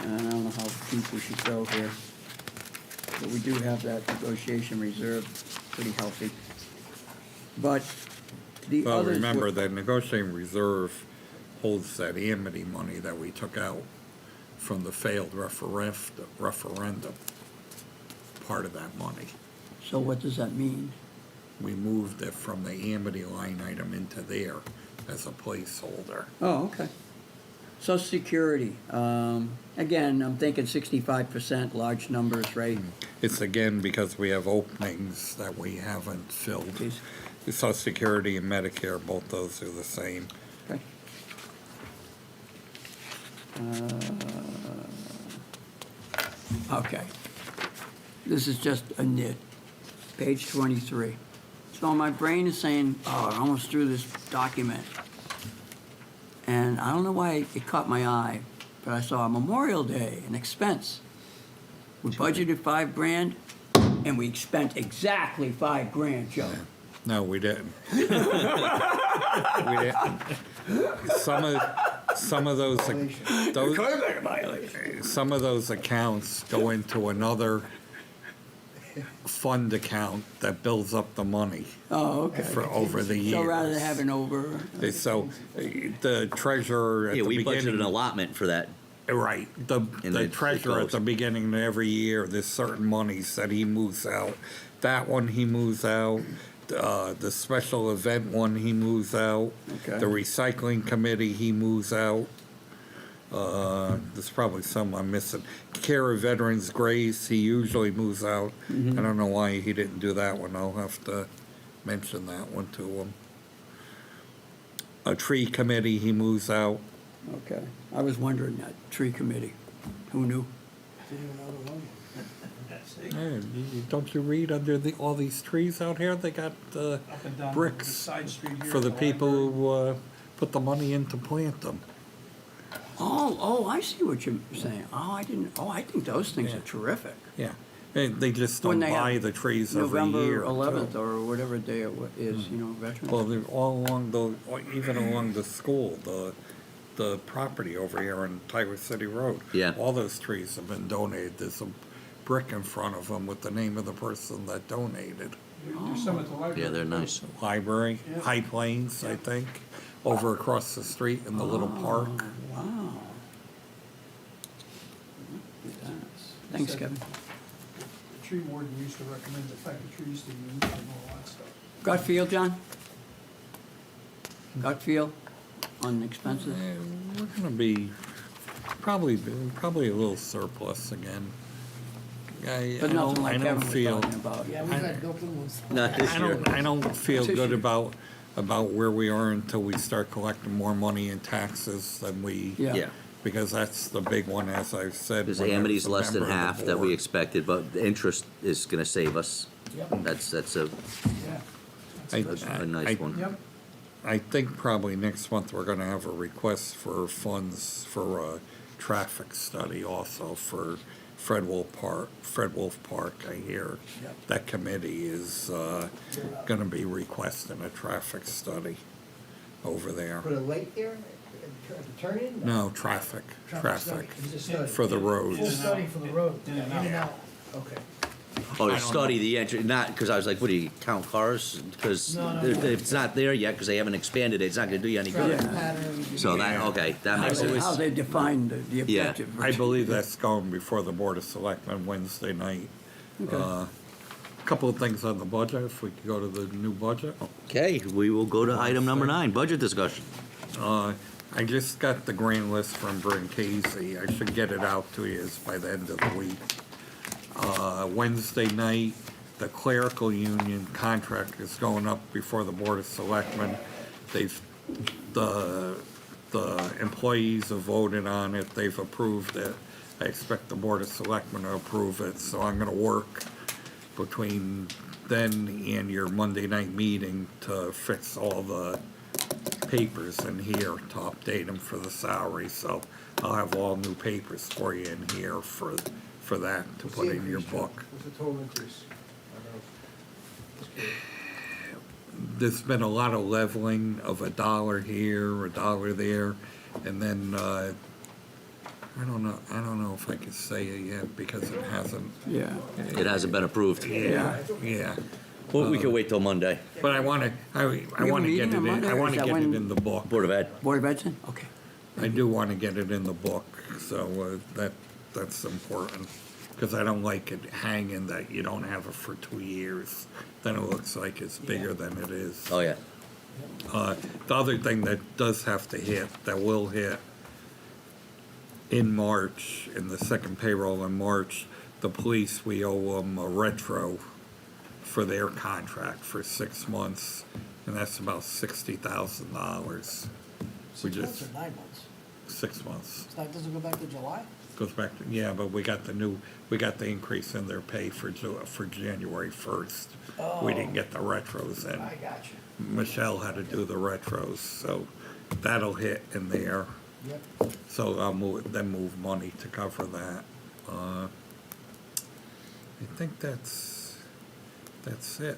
and I don't know how deep we should go here, but we do have that negotiation reserve pretty healthy. But the Well, others. remember, the negotiating reserve holds that Amity money that we took out from the failed referendum, part of that money. So what does that mean? We moved it from the Amity line item into there as a placeholder. Oh, okay. Social Security, again, I'm thinking 65%, large numbers, right? It's again because we have openings that we haven't filled. Geez. Social Security and Medicare, both those are the same. Okay. Okay. This is just a nit. Page 23. So my brain is saying, oh, I'm almost through this document. And I don't know why it caught my eye, but I saw Memorial Day, an expense. We budgeted $5,000, and we spent exactly $5,000, Joe. No, we didn't. We didn't. Some of those some of those accounts go into another fund account that builds up the money Oh, okay. for over the years. So rather than having over, So the treasurer at Yeah, the we budgeted beginning. an allotment for that. Right, the And it treasurer at goes. the beginning of every year, there's certain monies that he moves out. That one he moves out, the special event one he moves out. Okay. The recycling committee he moves out. There's probably some I'm missing. Care of Veterans Grace, he usually moves out. I don't know why he didn't do that one, I'll have to mention that one to him. A tree committee, he moves out. okay. I was wondering that, tree committee. Who knew? Didn't even know there was. Hey, don't you read under all these trees out here? They got Up and down the bricks side street here. for the at people library. who put the money in to plant them. Oh, I see what you're saying. I think those things Yeah. are terrific. Yeah, They just When don't they have buy the trees every November year. 11th too. or whatever day it is, you know, Veterans. Well, they're all along the, even along the school, the property over here on Tyler City Road. Yeah. All those trees have been donated. There's a brick in front of them with the name of the person that donated. There's some at the library. Yeah, they're nice. Library, Yeah. High Plains, I think, over across the street in the little park. Wow. Thanks, Said Kevin. The tree warden used to recommend the type of trees to use and all that stuff. Gut feel, John? Gut feel on expenses? We're gonna be probably a little surplus again. But nothing like I Kevin don't was feel, talking about. Yeah, we've had nothing was. Not this year. I don't feel This good year. about where we are until we start collecting more money in taxes than we. Yeah. Yeah, Because that's the big one, as I've said. because when I was Amity's a less than member of the half that we board. expected, but the interest is gonna save us. Yep. That's Yeah. a nice one. Yep. I think probably next month we're gonna have a request for funds for a traffic study also for Fred Wolf Park, I hear. Yep. That committee is, gonna be requesting a traffic study over there. Put a light there, turn in? No, traffic. study. It's a study. For the roads. Full study for the road, In in and and out. out, okay. Oh, to I don't study the entry, not, because I was like, what do you count cars? Because No, no, no. it's not there yet, because they haven't expanded it, it's not gonna do you any good. Traffic pattern. So that, okay, that makes sense. How they define the Yeah. objective. I believe that's going before the Board of Selectmen Wednesday night. Couple of things on the budget, if we could go to the new budget. Okay, we will go to item number 9, budget discussion. I just got the grand list from Brent Casey. I should get it out to you by the end of the week. Wednesday night, the clerical union contract is going up before the Board of Selectmen. The employees have voted on it, they've approved it. I expect the Board of Selectmen to approve it, so I'm gonna work between then and your Monday night meeting to fix all the papers in here to update them for the salary, so I'll have all new papers for you in here for that to What's put the in your increase, Joe? book. What's the total increase? There's been a lot of leveling of $1 here, $1 there, and then, I don't know if I can say it yet because it hasn't, Yeah. It hasn't been approved. yeah. Well, we can wait till Monday. But I wanna get meeting it on in, Monday, I or wanna is that get when- it in the book. Board of Ed. Board of Edson? Okay. I do want to get it in the book, so that's important, because I don't like it hanging that you don't have it for 2 years. Then it looks like it's bigger than it is. Oh, yeah. The other thing that does have to hit, that will hit in March, in the second payroll in March, the police, we owe them a retro for their contract for 6 months, and that's about $60,000. We 6 months just, or 9 months? 6 months. So that doesn't go back to July? Goes back to, yeah, but we got the increase in their pay for January 1st. We didn't get the retros in. I got you. Michelle had to do the retros, so that'll hit in there. Yep. So I'll move money to cover that. I think that's it.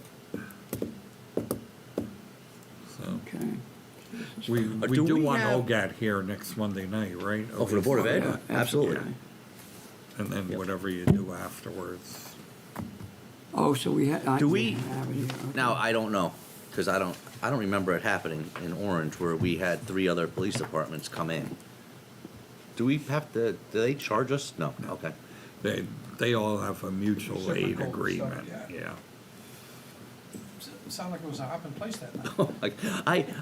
So, Okay. we do do we want have- OGAT here next Monday night, right? Oh, for the Board of Ed? Yeah, Absolutely. And then whatever you do afterwards. Oh, so we had. Do we- have it here, okay. Now, I don't know, because I don't remember it happening in Orange where we had 3 other police departments come in. Do we have to, do they charge us? No, okay. They all have a mutual aid Reciprocal agreement, stuff, yeah. It sounded like it was a hopping place that night. Like,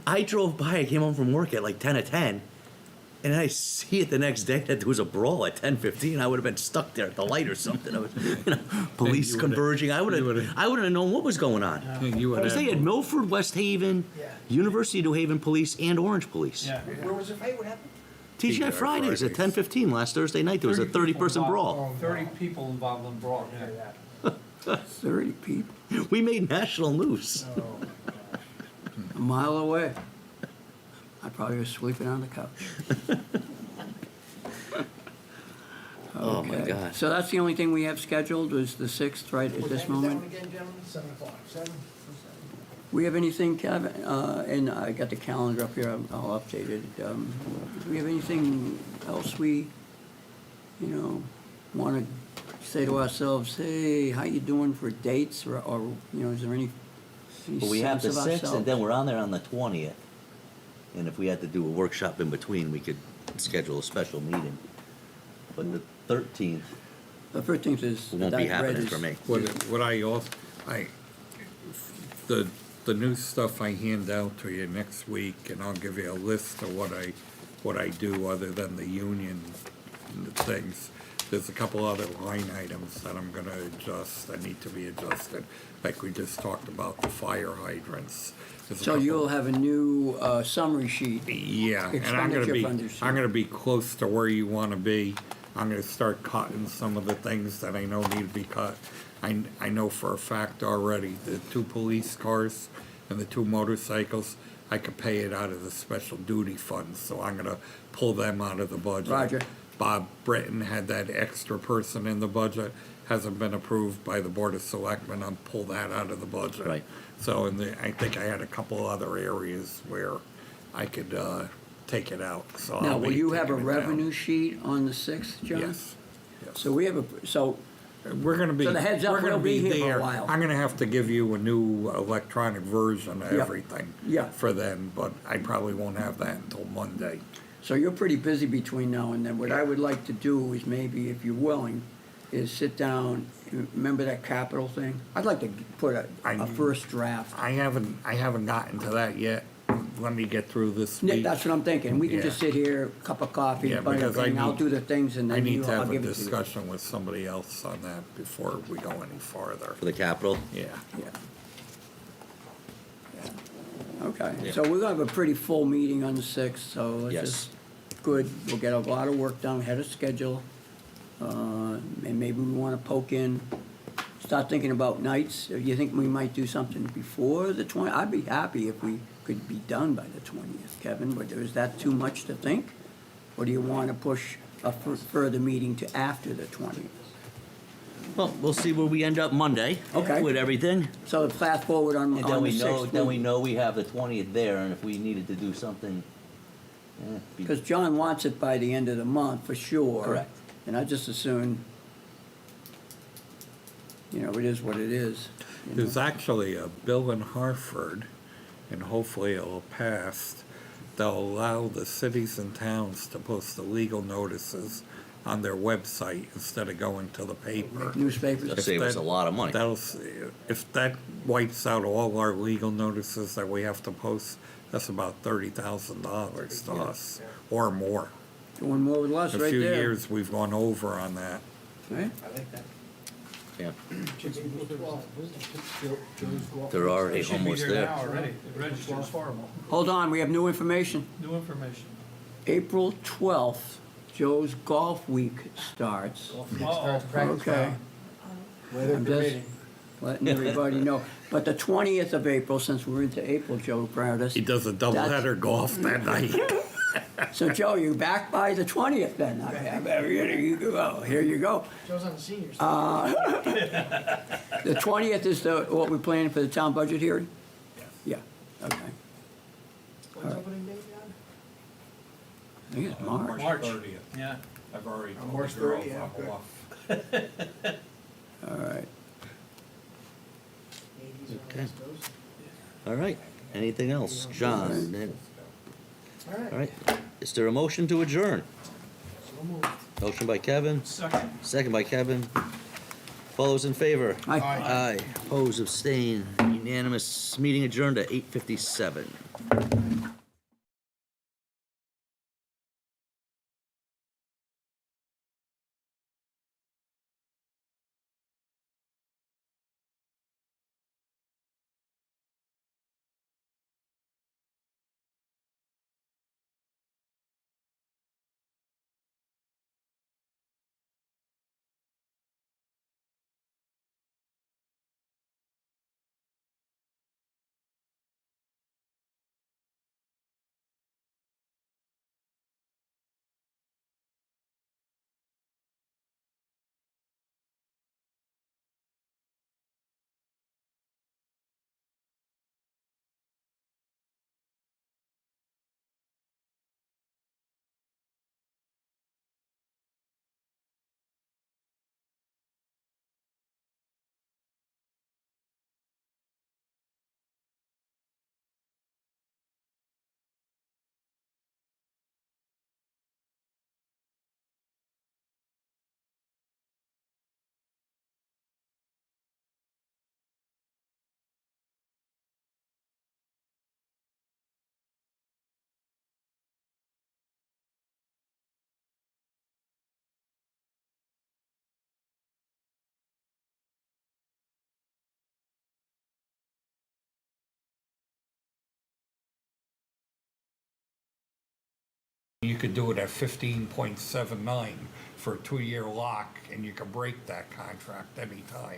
I drove by, I came home from work at like 10 of 10, and I see it the next day that there was a brawl at 10:15. I would have been stuck there at the light or something. I was, police You would've- converging. I would you have known what was going on. You would Because they had have, Milford, West Haven, Yeah. University of New Haven Police, and Orange Police. Yeah. Where was the fight? What happened? TGI Fridays at 10:15 last Thursday night. There was a 30-person brawl. 30 people involved in brawl, yeah. 30 people, We made national news. a mile away. I probably was sleeping on the couch. Oh my Okay. God. so that's the only thing we have scheduled, was the 6th, right, at this moment? again, gentlemen? 7 o'clock. 7? We have anything, Kevin, and I got the calendar up here, I'll update it. Do we have anything else we, want to say to ourselves, hey, how you doing for dates, or is there any But we have the sense of 6th, and ourselves? then we're on there on the 20th. And if we had to do a workshop in between, we could schedule a special meeting. But the 13th The 13th is. won't be that red happening is- for me. What I also, the new stuff I hand out to you next week, and I'll give you a list of what I do other than the union things. There's a couple other line items that I'm gonna adjust, that need to be adjusted, like we just talked about the fire hydrants. There's a So couple- you'll have a new summary sheet. Yeah, and Expenditure fund issue. I'm gonna be close to where you wanna be. I'm gonna start cutting some of the things that I know need to be cut. I know for a fact already, the 2 police cars and the 2 motorcycles, I could pay it out of the special duty funds, so I'm gonna pull them out of the budget. Roger. Bob Britton had that extra person in the budget, hasn't been approved by the Board of Selectmen, I'll pull that out of the budget. Right. So, I think I had a couple other areas where I could, take it out, so Now, I'll will be you have a taking it down. revenue sheet on the 6th, John? Yes, yes. So we have so We're gonna be, So the heads up, we're gonna we'll be be here for a there. while. I'm gonna have to give you a new electronic version of Yeah. everything. Yeah. For then, but I probably won't have that until Monday. So you're pretty busy between now and then. What I would like to do is maybe, if you're willing, is sit down, remember that capital thing? I'd like to put a I- first draft. I haven't gotten to that yet. Let me get through this Nick, week. that's what I'm thinking. We can just Yeah. sit here, cup of coffee, Yeah, buy because I everything. I'll need- do the things and I then need to I'll have a give it to you. discussion with somebody else on that before we go any farther. For the Capitol? Yeah. Yeah. Okay, Yeah. so we're gonna have a pretty full meeting on the 6th, so it's Yes. just good. We'll get a lot of work done ahead of schedule. And maybe we wanna poke in, start thinking about nights. You think we might do something before the 20th? I'd be happy if we could be done by the 20th, Kevin, but is that too much to think? Or do you wanna push a further meeting to after the 20th? Well, we'll see where we end up Monday. Okay. With everything. So fast forward on And the then we 6th. know we have the 20th there, and if we needed to do something, be- Because John wants it by the end of the month, for sure. Correct. And I just assume, it is what it is. you know. There's actually a bill in Hartford, and hopefully it'll pass, that'll allow the cities and towns to post the legal notices on their website instead of going to the paper. Newspapers. That'll save us a lot of money. If that wipes out all our legal notices that we have to post, that's about $30,000 to us, or more. Doing more with less A right few there. years, we've gone over on that. Right? I like that. Yeah. April 12th, Joe's Golf. They're already They should be almost here there. now already. The register's horrible. Hold on, we have new information. New information. April 12th, Joe's Golf Week starts. Starts practice Okay. round. Weather I'm just permitting. letting everybody know. But the 20th of April, since we're into April, Joe Brownus. He does a doubleheader golf that night. So Joe, you back by the 20th then? Here you go. Here you go. Joe's on the seniors. The 20th is what we're planning for the town budget hearing? Yeah, okay. When's opening day, John? I think it's March. March. 30th. Yeah. I've already told March the girls 30th, yeah, I'm good. off. All right. 80s on Okay. West Coast. All right. Anything else? John? All right. All right. Is there a motion to adjourn? So moved. Motion by Kevin, Second. second by Kevin. All those in favor? Aye. Aye. Oppose, abstain, unanimous. Meeting adjourned at 8:57. You could do it at 15.79 for a 2-year lock, and you can break that contract anytime.